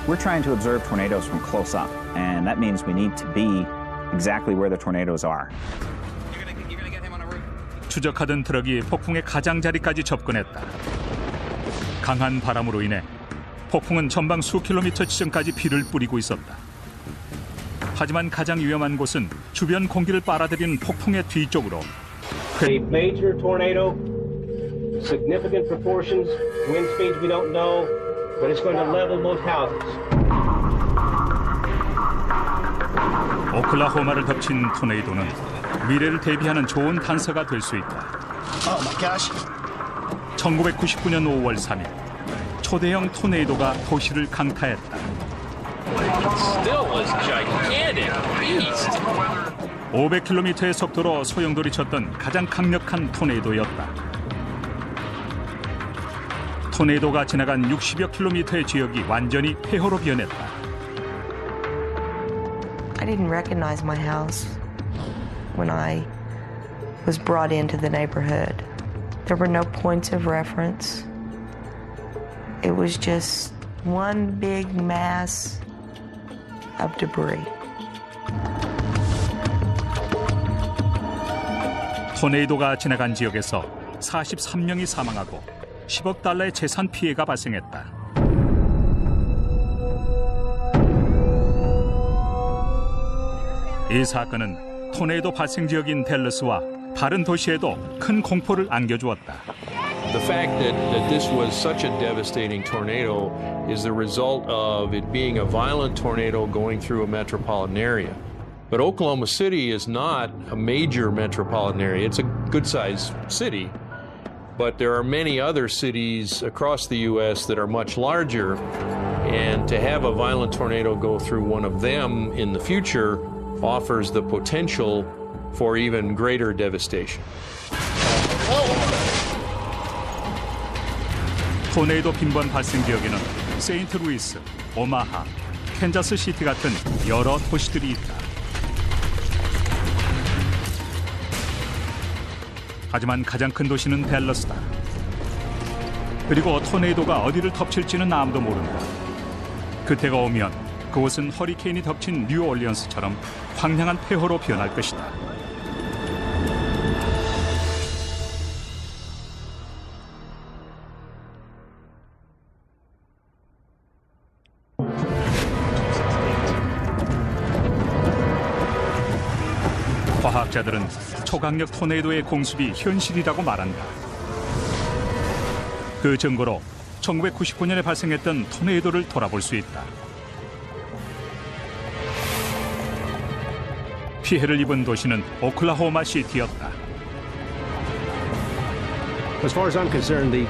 We're trying to observe tornadoes from close up, and that means we need to be exactly where the tornadoes are. 추적하던 트럭이 폭풍의 가장자리까지 접근했다. 강한 바람으로 인해 폭풍은 전방 수 킬로미터 지점까지 비를 뿌리고 있었다. 하지만 가장 위험한 곳은 주변 공기를 빨아들이는 폭풍의 뒤쪽으로 A major tornado, significant proportions, wind speeds we don't know, but it's going to level most houses. 오클라호마를 덮친 토네이도는 미래를 대비하는 좋은 단서가 될 수 있다. 1999년 5월 3일 초대형 토네이도가 도시를 강타했다. Still was gigantic. Beast. 500km의 속도로 소용돌이 쳤던 가장 강력한 토네이도였다. 토네이도가 지나간 60여 킬로미터의 지역이 완전히 폐허로 변했다. I didn't recognize my house when I was brought into the neighborhood. There were no points of reference. It was just one big mass of debris. 토네이도가 지나간 지역에서 43명이 사망하고 10억 달러의 재산 피해가 발생했다. 이 사건은 토네이도 발생 지역인 댈러스와 다른 도시에도 큰 공포를 안겨주었다. The fact that this was such a devastating tornado is the result of it being a violent tornado going through a metropolitan area. But Oklahoma City is not a major metropolitan area. It's a good-sized city, but there are many other cities across the U.S. that are much larger, and to have a violent tornado go through one of them in the future offers the potential for even greater devastation. 토네이도 빈번 발생 지역에는 세인트루이스, 오마하, 캔자스 시티 같은 여러 도시들이 있다. 하지만 가장 큰 도시는 댈러스다. 그리고 토네이도가 어디를 덮칠지는 아무도 모른다. 그때가 오면 그곳은 허리케인이 덮친 뉴올리언스처럼 황량한 폐허로 변할 것이다. 과학자들은 초강력 토네이도의 공습이 현실이라고 말한다. 그 증거로 1999년에 발생했던 토네이도를 돌아볼 수 있다. 피해를 입은 도시는 오클라호마 시티였다. As far as I'm concerned, the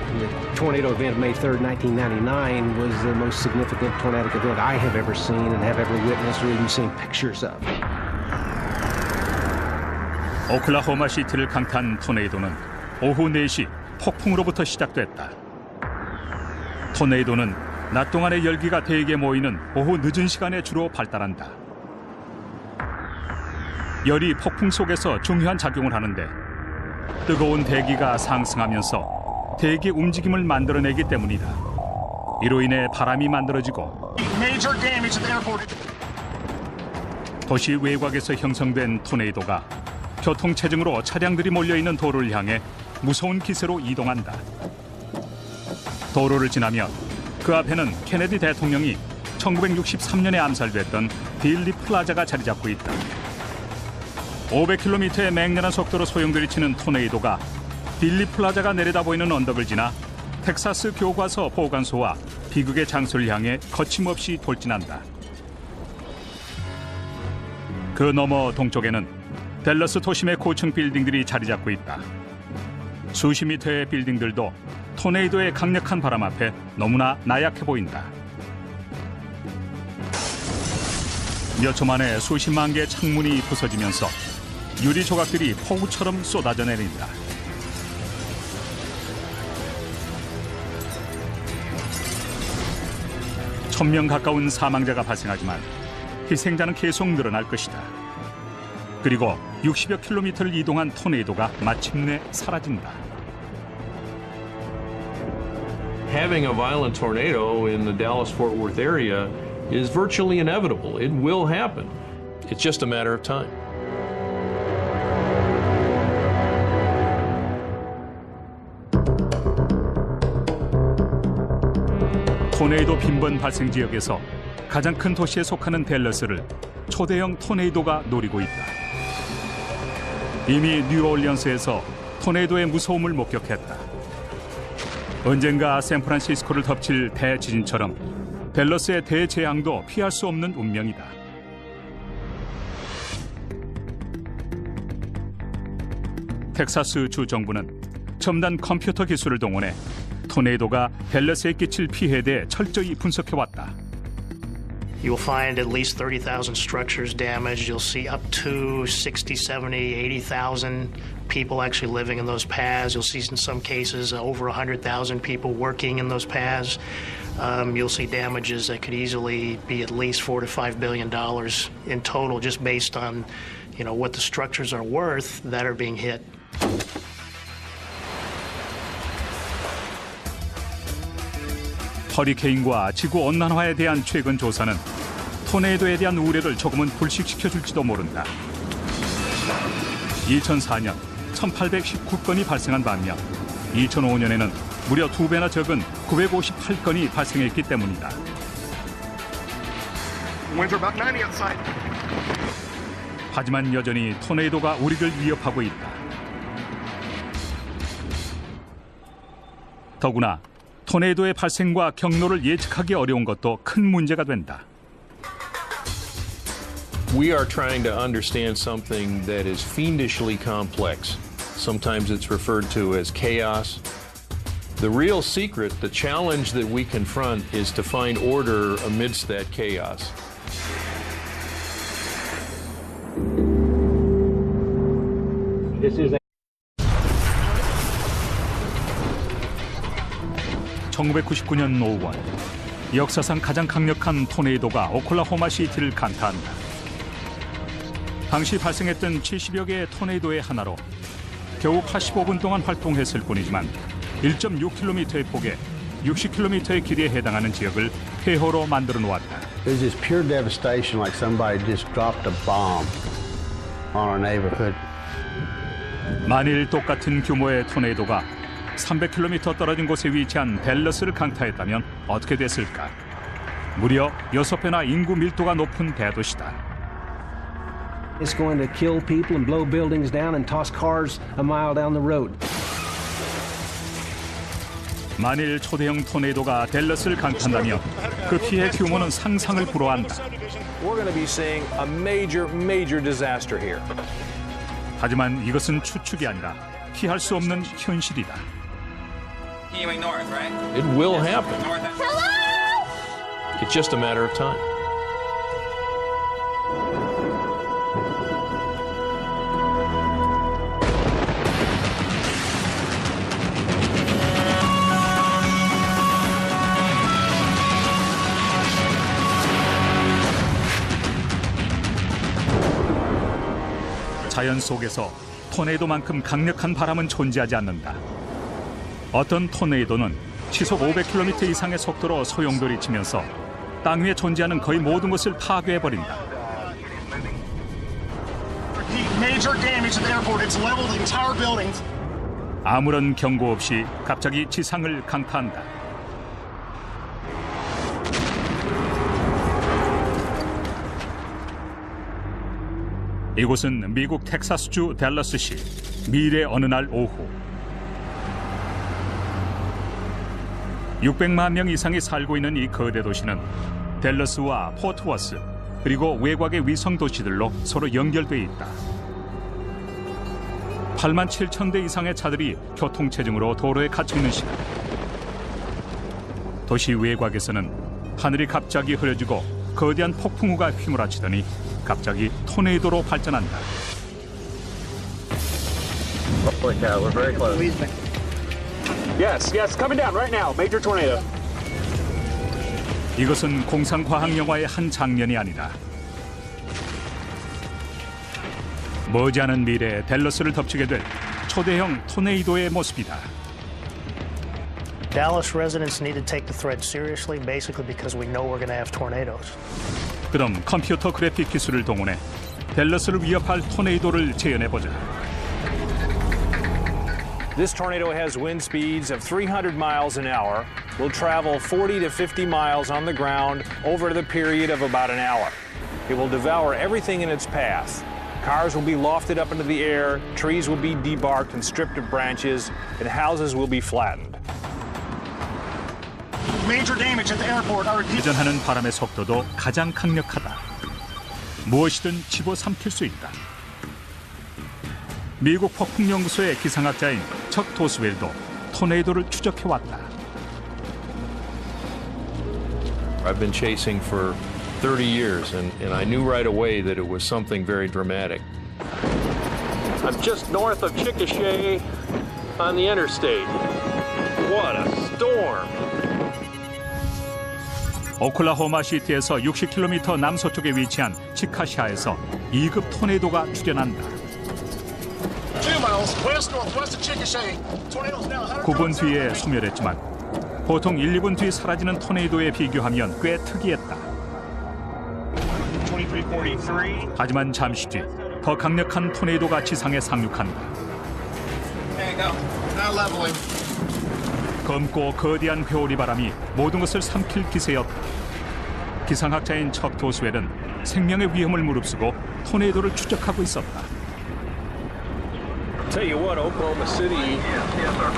tornado event of May 3rd, 1999 was the most significant tornadic event I have ever seen and have ever witnessed or even seen pictures of. 오클라호마 시티를 강타한 토네이도는 오후 4시 폭풍으로부터 시작됐다. 토네이도는 낮 동안의 열기가 대게 모이는 오후 늦은 시간에 주로 발달한다. 열이 폭풍 속에서 중요한 작용을 하는데 뜨거운 대기가 상승하면서 대기 움직임을 만들어내기 때문이다. 이로 인해 바람이 만들어지고 도시 외곽에서 형성된 토네이도가 교통체증으로 차량들이 몰려있는 도로를 향해 무서운 기세로 이동한다. 도로를 지나면 그 앞에는 케네디 대통령이 1963년에 암살됐던 딜리 플라자가 자리 잡고 있다. 500km의 맹렬한 속도로 소용돌이치는 토네이도가 딜리 플라자가 내려다 보이는 언덕을 지나 텍사스 교과서 보관소와 비극의 장소를 향해 거침없이 돌진한다. 그 너머 동쪽에는 댈러스 도심의 고층 빌딩들이 자리 잡고 있다. 수십 미터의 빌딩들도 토네이도의 강력한 바람 앞에 너무나 나약해 보인다. 몇 초 만에 수십만 개의 창문이 부서지면서 유리 조각들이 폭우처럼 쏟아져 내린다. 천명 가까운 사망자가 발생하지만 희생자는 계속 늘어날 것이다. 그리고 60여 킬로미터를 이동한 토네이도가 마침내 사라진다. Having a violent tornado in the Dallas-Fort Worth area is virtually inevitable. It will happen. It's just a matter of time. 토네이도 빈번 발생 지역에서 가장 큰 도시에 속하는 댈러스를 초대형 토네이도가 노리고 있다. 이미 뉴올리언스에서 토네이도의 무서움을 목격했다. 언젠가 샌프란시스코를 덮칠 대지진처럼 댈러스의 대재앙도 피할 수 없는 운명이다. 텍사스 주 정부는 첨단 컴퓨터 기술을 동원해 토네이도가 댈러스에 끼칠 피해에 대해 철저히 분석해왔다. You will find at least 30,000 structures damaged. You'll see up to 60, 70, 80,000 people actually living in those paths. You'll see in some cases over 100,000 people working in those paths. You'll see damages that could easily be at least $4 to $5 billion in total, just based on, what the structures are worth that are being hit. 허리케인과 지구 온난화에 대한 최근 조사는 토네이도에 대한 우려를 조금은 불식시켜줄지도 모른다. 2004년 1,819건이 발생한 반면 2005년에는 무려 2배나 적은 958건이 발생했기 때문이다. 하지만 여전히 토네이도가 우리를 위협하고 있다. 더구나 토네이도의 발생과 경로를 예측하기 어려운 것도 큰 문제가 된다. We are trying to understand something that is fiendishly complex. Sometimes it's referred to as chaos. The real secret, the challenge that we confront is to find order amidst that chaos. This is 1999년 5월 역사상 가장 강력한 토네이도가 오클라호마 시티를 강타한다. 당시 발생했던 70여 개의 토네이도의 하나로 겨우 85분 동안 활동했을 뿐이지만 1.6km의 폭에 60km의 길이에 해당하는 지역을 폐허로 만들어 놓았다. It was just pure devastation, like somebody just dropped a bomb on our neighborhood. 만일 똑같은 규모의 토네이도가 300km 떨어진 곳에 위치한 댈러스를 강타했다면 어떻게 됐을까? 무려 6배나 인구 밀도가 높은 대도시다. It's going to kill people and blow buildings down and toss cars a mile down the road. 만일 초대형 토네이도가 댈러스를 강타한다면 그 피해 규모는 상상을 불허한다. We're going to be seeing a major disaster here. 하지만 이것은 추측이 아니라 피할 수 없는 현실이다. North, right? It will happen. Hello? It's just a matter of time. 자연 속에서 토네이도만큼 강력한 바람은 존재하지 않는다. 어떤 토네이도는 시속 500km 이상의 속도로 소용돌이 치면서 땅 위에 존재하는 거의 모든 것을 파괴해버린다. Major damage at the airport. It's leveled the entire buildings. 아무런 경고 없이 갑자기 지상을 강타한다. 이곳은 미국 텍사스주 댈러스시 미래 어느 날 오후 600만 명 이상이 살고 있는 이 거대 도시는 댈러스와 포트워스 그리고 외곽의 위성 도시들로 서로 연결돼 있다. 8만 7천 대 이상의 차들이 교통체증으로 도로에 갇혀 있는 시간. 도시 외곽에서는 하늘이 갑자기 흐려지고 거대한 폭풍우가 휘몰아치더니 갑자기 토네이도로 발전한다. Holy cow, we're very close. Yes, coming down right now. Major tornado. 이것은 공상과학 영화의 한 장면이 아니다. 머지않은 미래에 댈러스를 덮치게 될 초대형 토네이도의 모습이다. Dallas residents need to take the threat seriously, basically because we know we're going to have tornadoes. 그럼 컴퓨터 그래픽 기술을 동원해 댈러스를 위협할 토네이도를 재현해보자. This tornado has wind speeds of 300 miles an hour. will travel 40 to 50 miles on the ground over the period of about an hour. It will devour everything in its path. Cars will be lofted up into the air, trees will be debarked and stripped of branches, and houses will be flattened. Major damage at the airport. I repeat. 회전하는 바람의 속도도 가장 강력하다. 무엇이든 집어삼킬 수 있다. 미국 폭풍연구소의 기상학자인 척 도스웰도 토네이도를 추적해왔다. I've been chasing for 30 years, and I knew right away that it was something very dramatic. I'm just north of Chickasha on the interstate. What a storm! 오클라호마 시티에서 60km 남서쪽에 위치한 치카샤에서 2급 토네이도가 출현한다. 9분 뒤에 소멸했지만 보통 1, 2분 뒤 사라지는 토네이도에 비교하면 꽤 특이했다. 하지만 잠시 뒤 더 강력한 토네이도가 지상에 상륙한다. 검고 거대한 회오리 바람이 모든 것을 삼킬 기세였다. 기상학자인 척 도스웰은 생명의 위험을 무릅쓰고 토네이도를 추적하고 있었다. Tell you what, Oklahoma City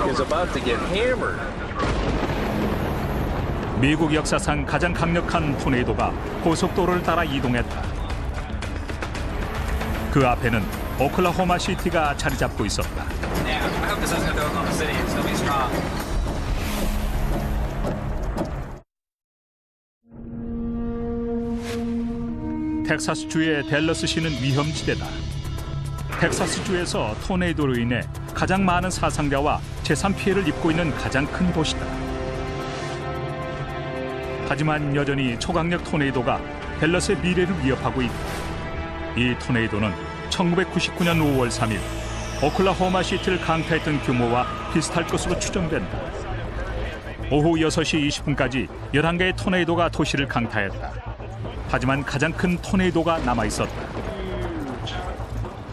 is about to get hammered. 미국 역사상 가장 강력한 토네이도가 고속도로를 따라 이동했다. 그 앞에는 오클라호마 시티가 자리 잡고 있었다. 텍사스주의 댈러스시는 위험지대다. 텍사스주에서 토네이도로 인해 가장 많은 사상자와 재산 피해를 입고 있는 가장 큰 도시다. 하지만 여전히 초강력 토네이도가 댈러스의 미래를 위협하고 있다. 이 토네이도는 1999년 5월 3일 오클라호마 시티를 강타했던 규모와 비슷할 것으로 추정된다. 오후 6시 20분까지 11개의 토네이도가 도시를 강타했다. 하지만 가장 큰 토네이도가 남아있었다.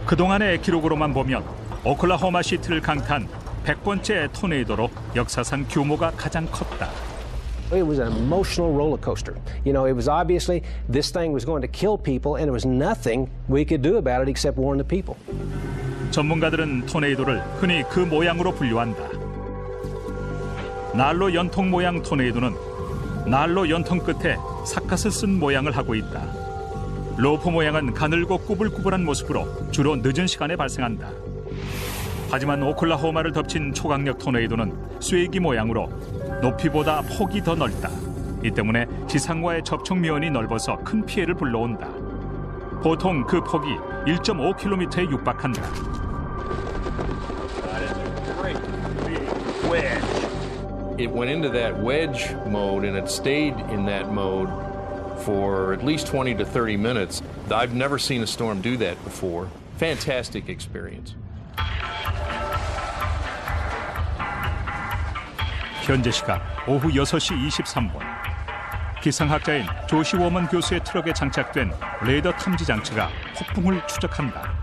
그동안의 기록으로만 보면 오클라호마 시티를 강타한 100번째 토네이도로 역사상 규모가 가장 컸다. It was an emotional roller coaster. You know, it was obviously this thing was going to kill people, and there was nothing we could do about it except warn the people. 전문가들은 토네이도를 흔히 그 모양으로 분류한다. 난로 연통 모양 토네이도는 난로 연통 끝에 삿갓을 쓴 모양을 하고 있다. 로프 모양은 가늘고 꾸불꾸불한 모습으로 주로 늦은 시간에 발생한다. 하지만 오클라호마를 덮친 초강력 토네이도는 쐐기 모양으로 높이보다 폭이 더 넓다. 이 때문에 지상과의 접촉면이 넓어서 큰 피해를 불러온다. 보통 그 폭이 1.5km에 육박한다. It went into that wedge mode and it stayed in that mode for at least 20 to 30 minutes. I've never seen a storm do that before. Fantastic experience. 현재 시각 오후 6시 23분. 기상학자인 조시 워먼 교수의 트럭에 장착된 레이더 탐지 장치가 폭풍을 추적한다.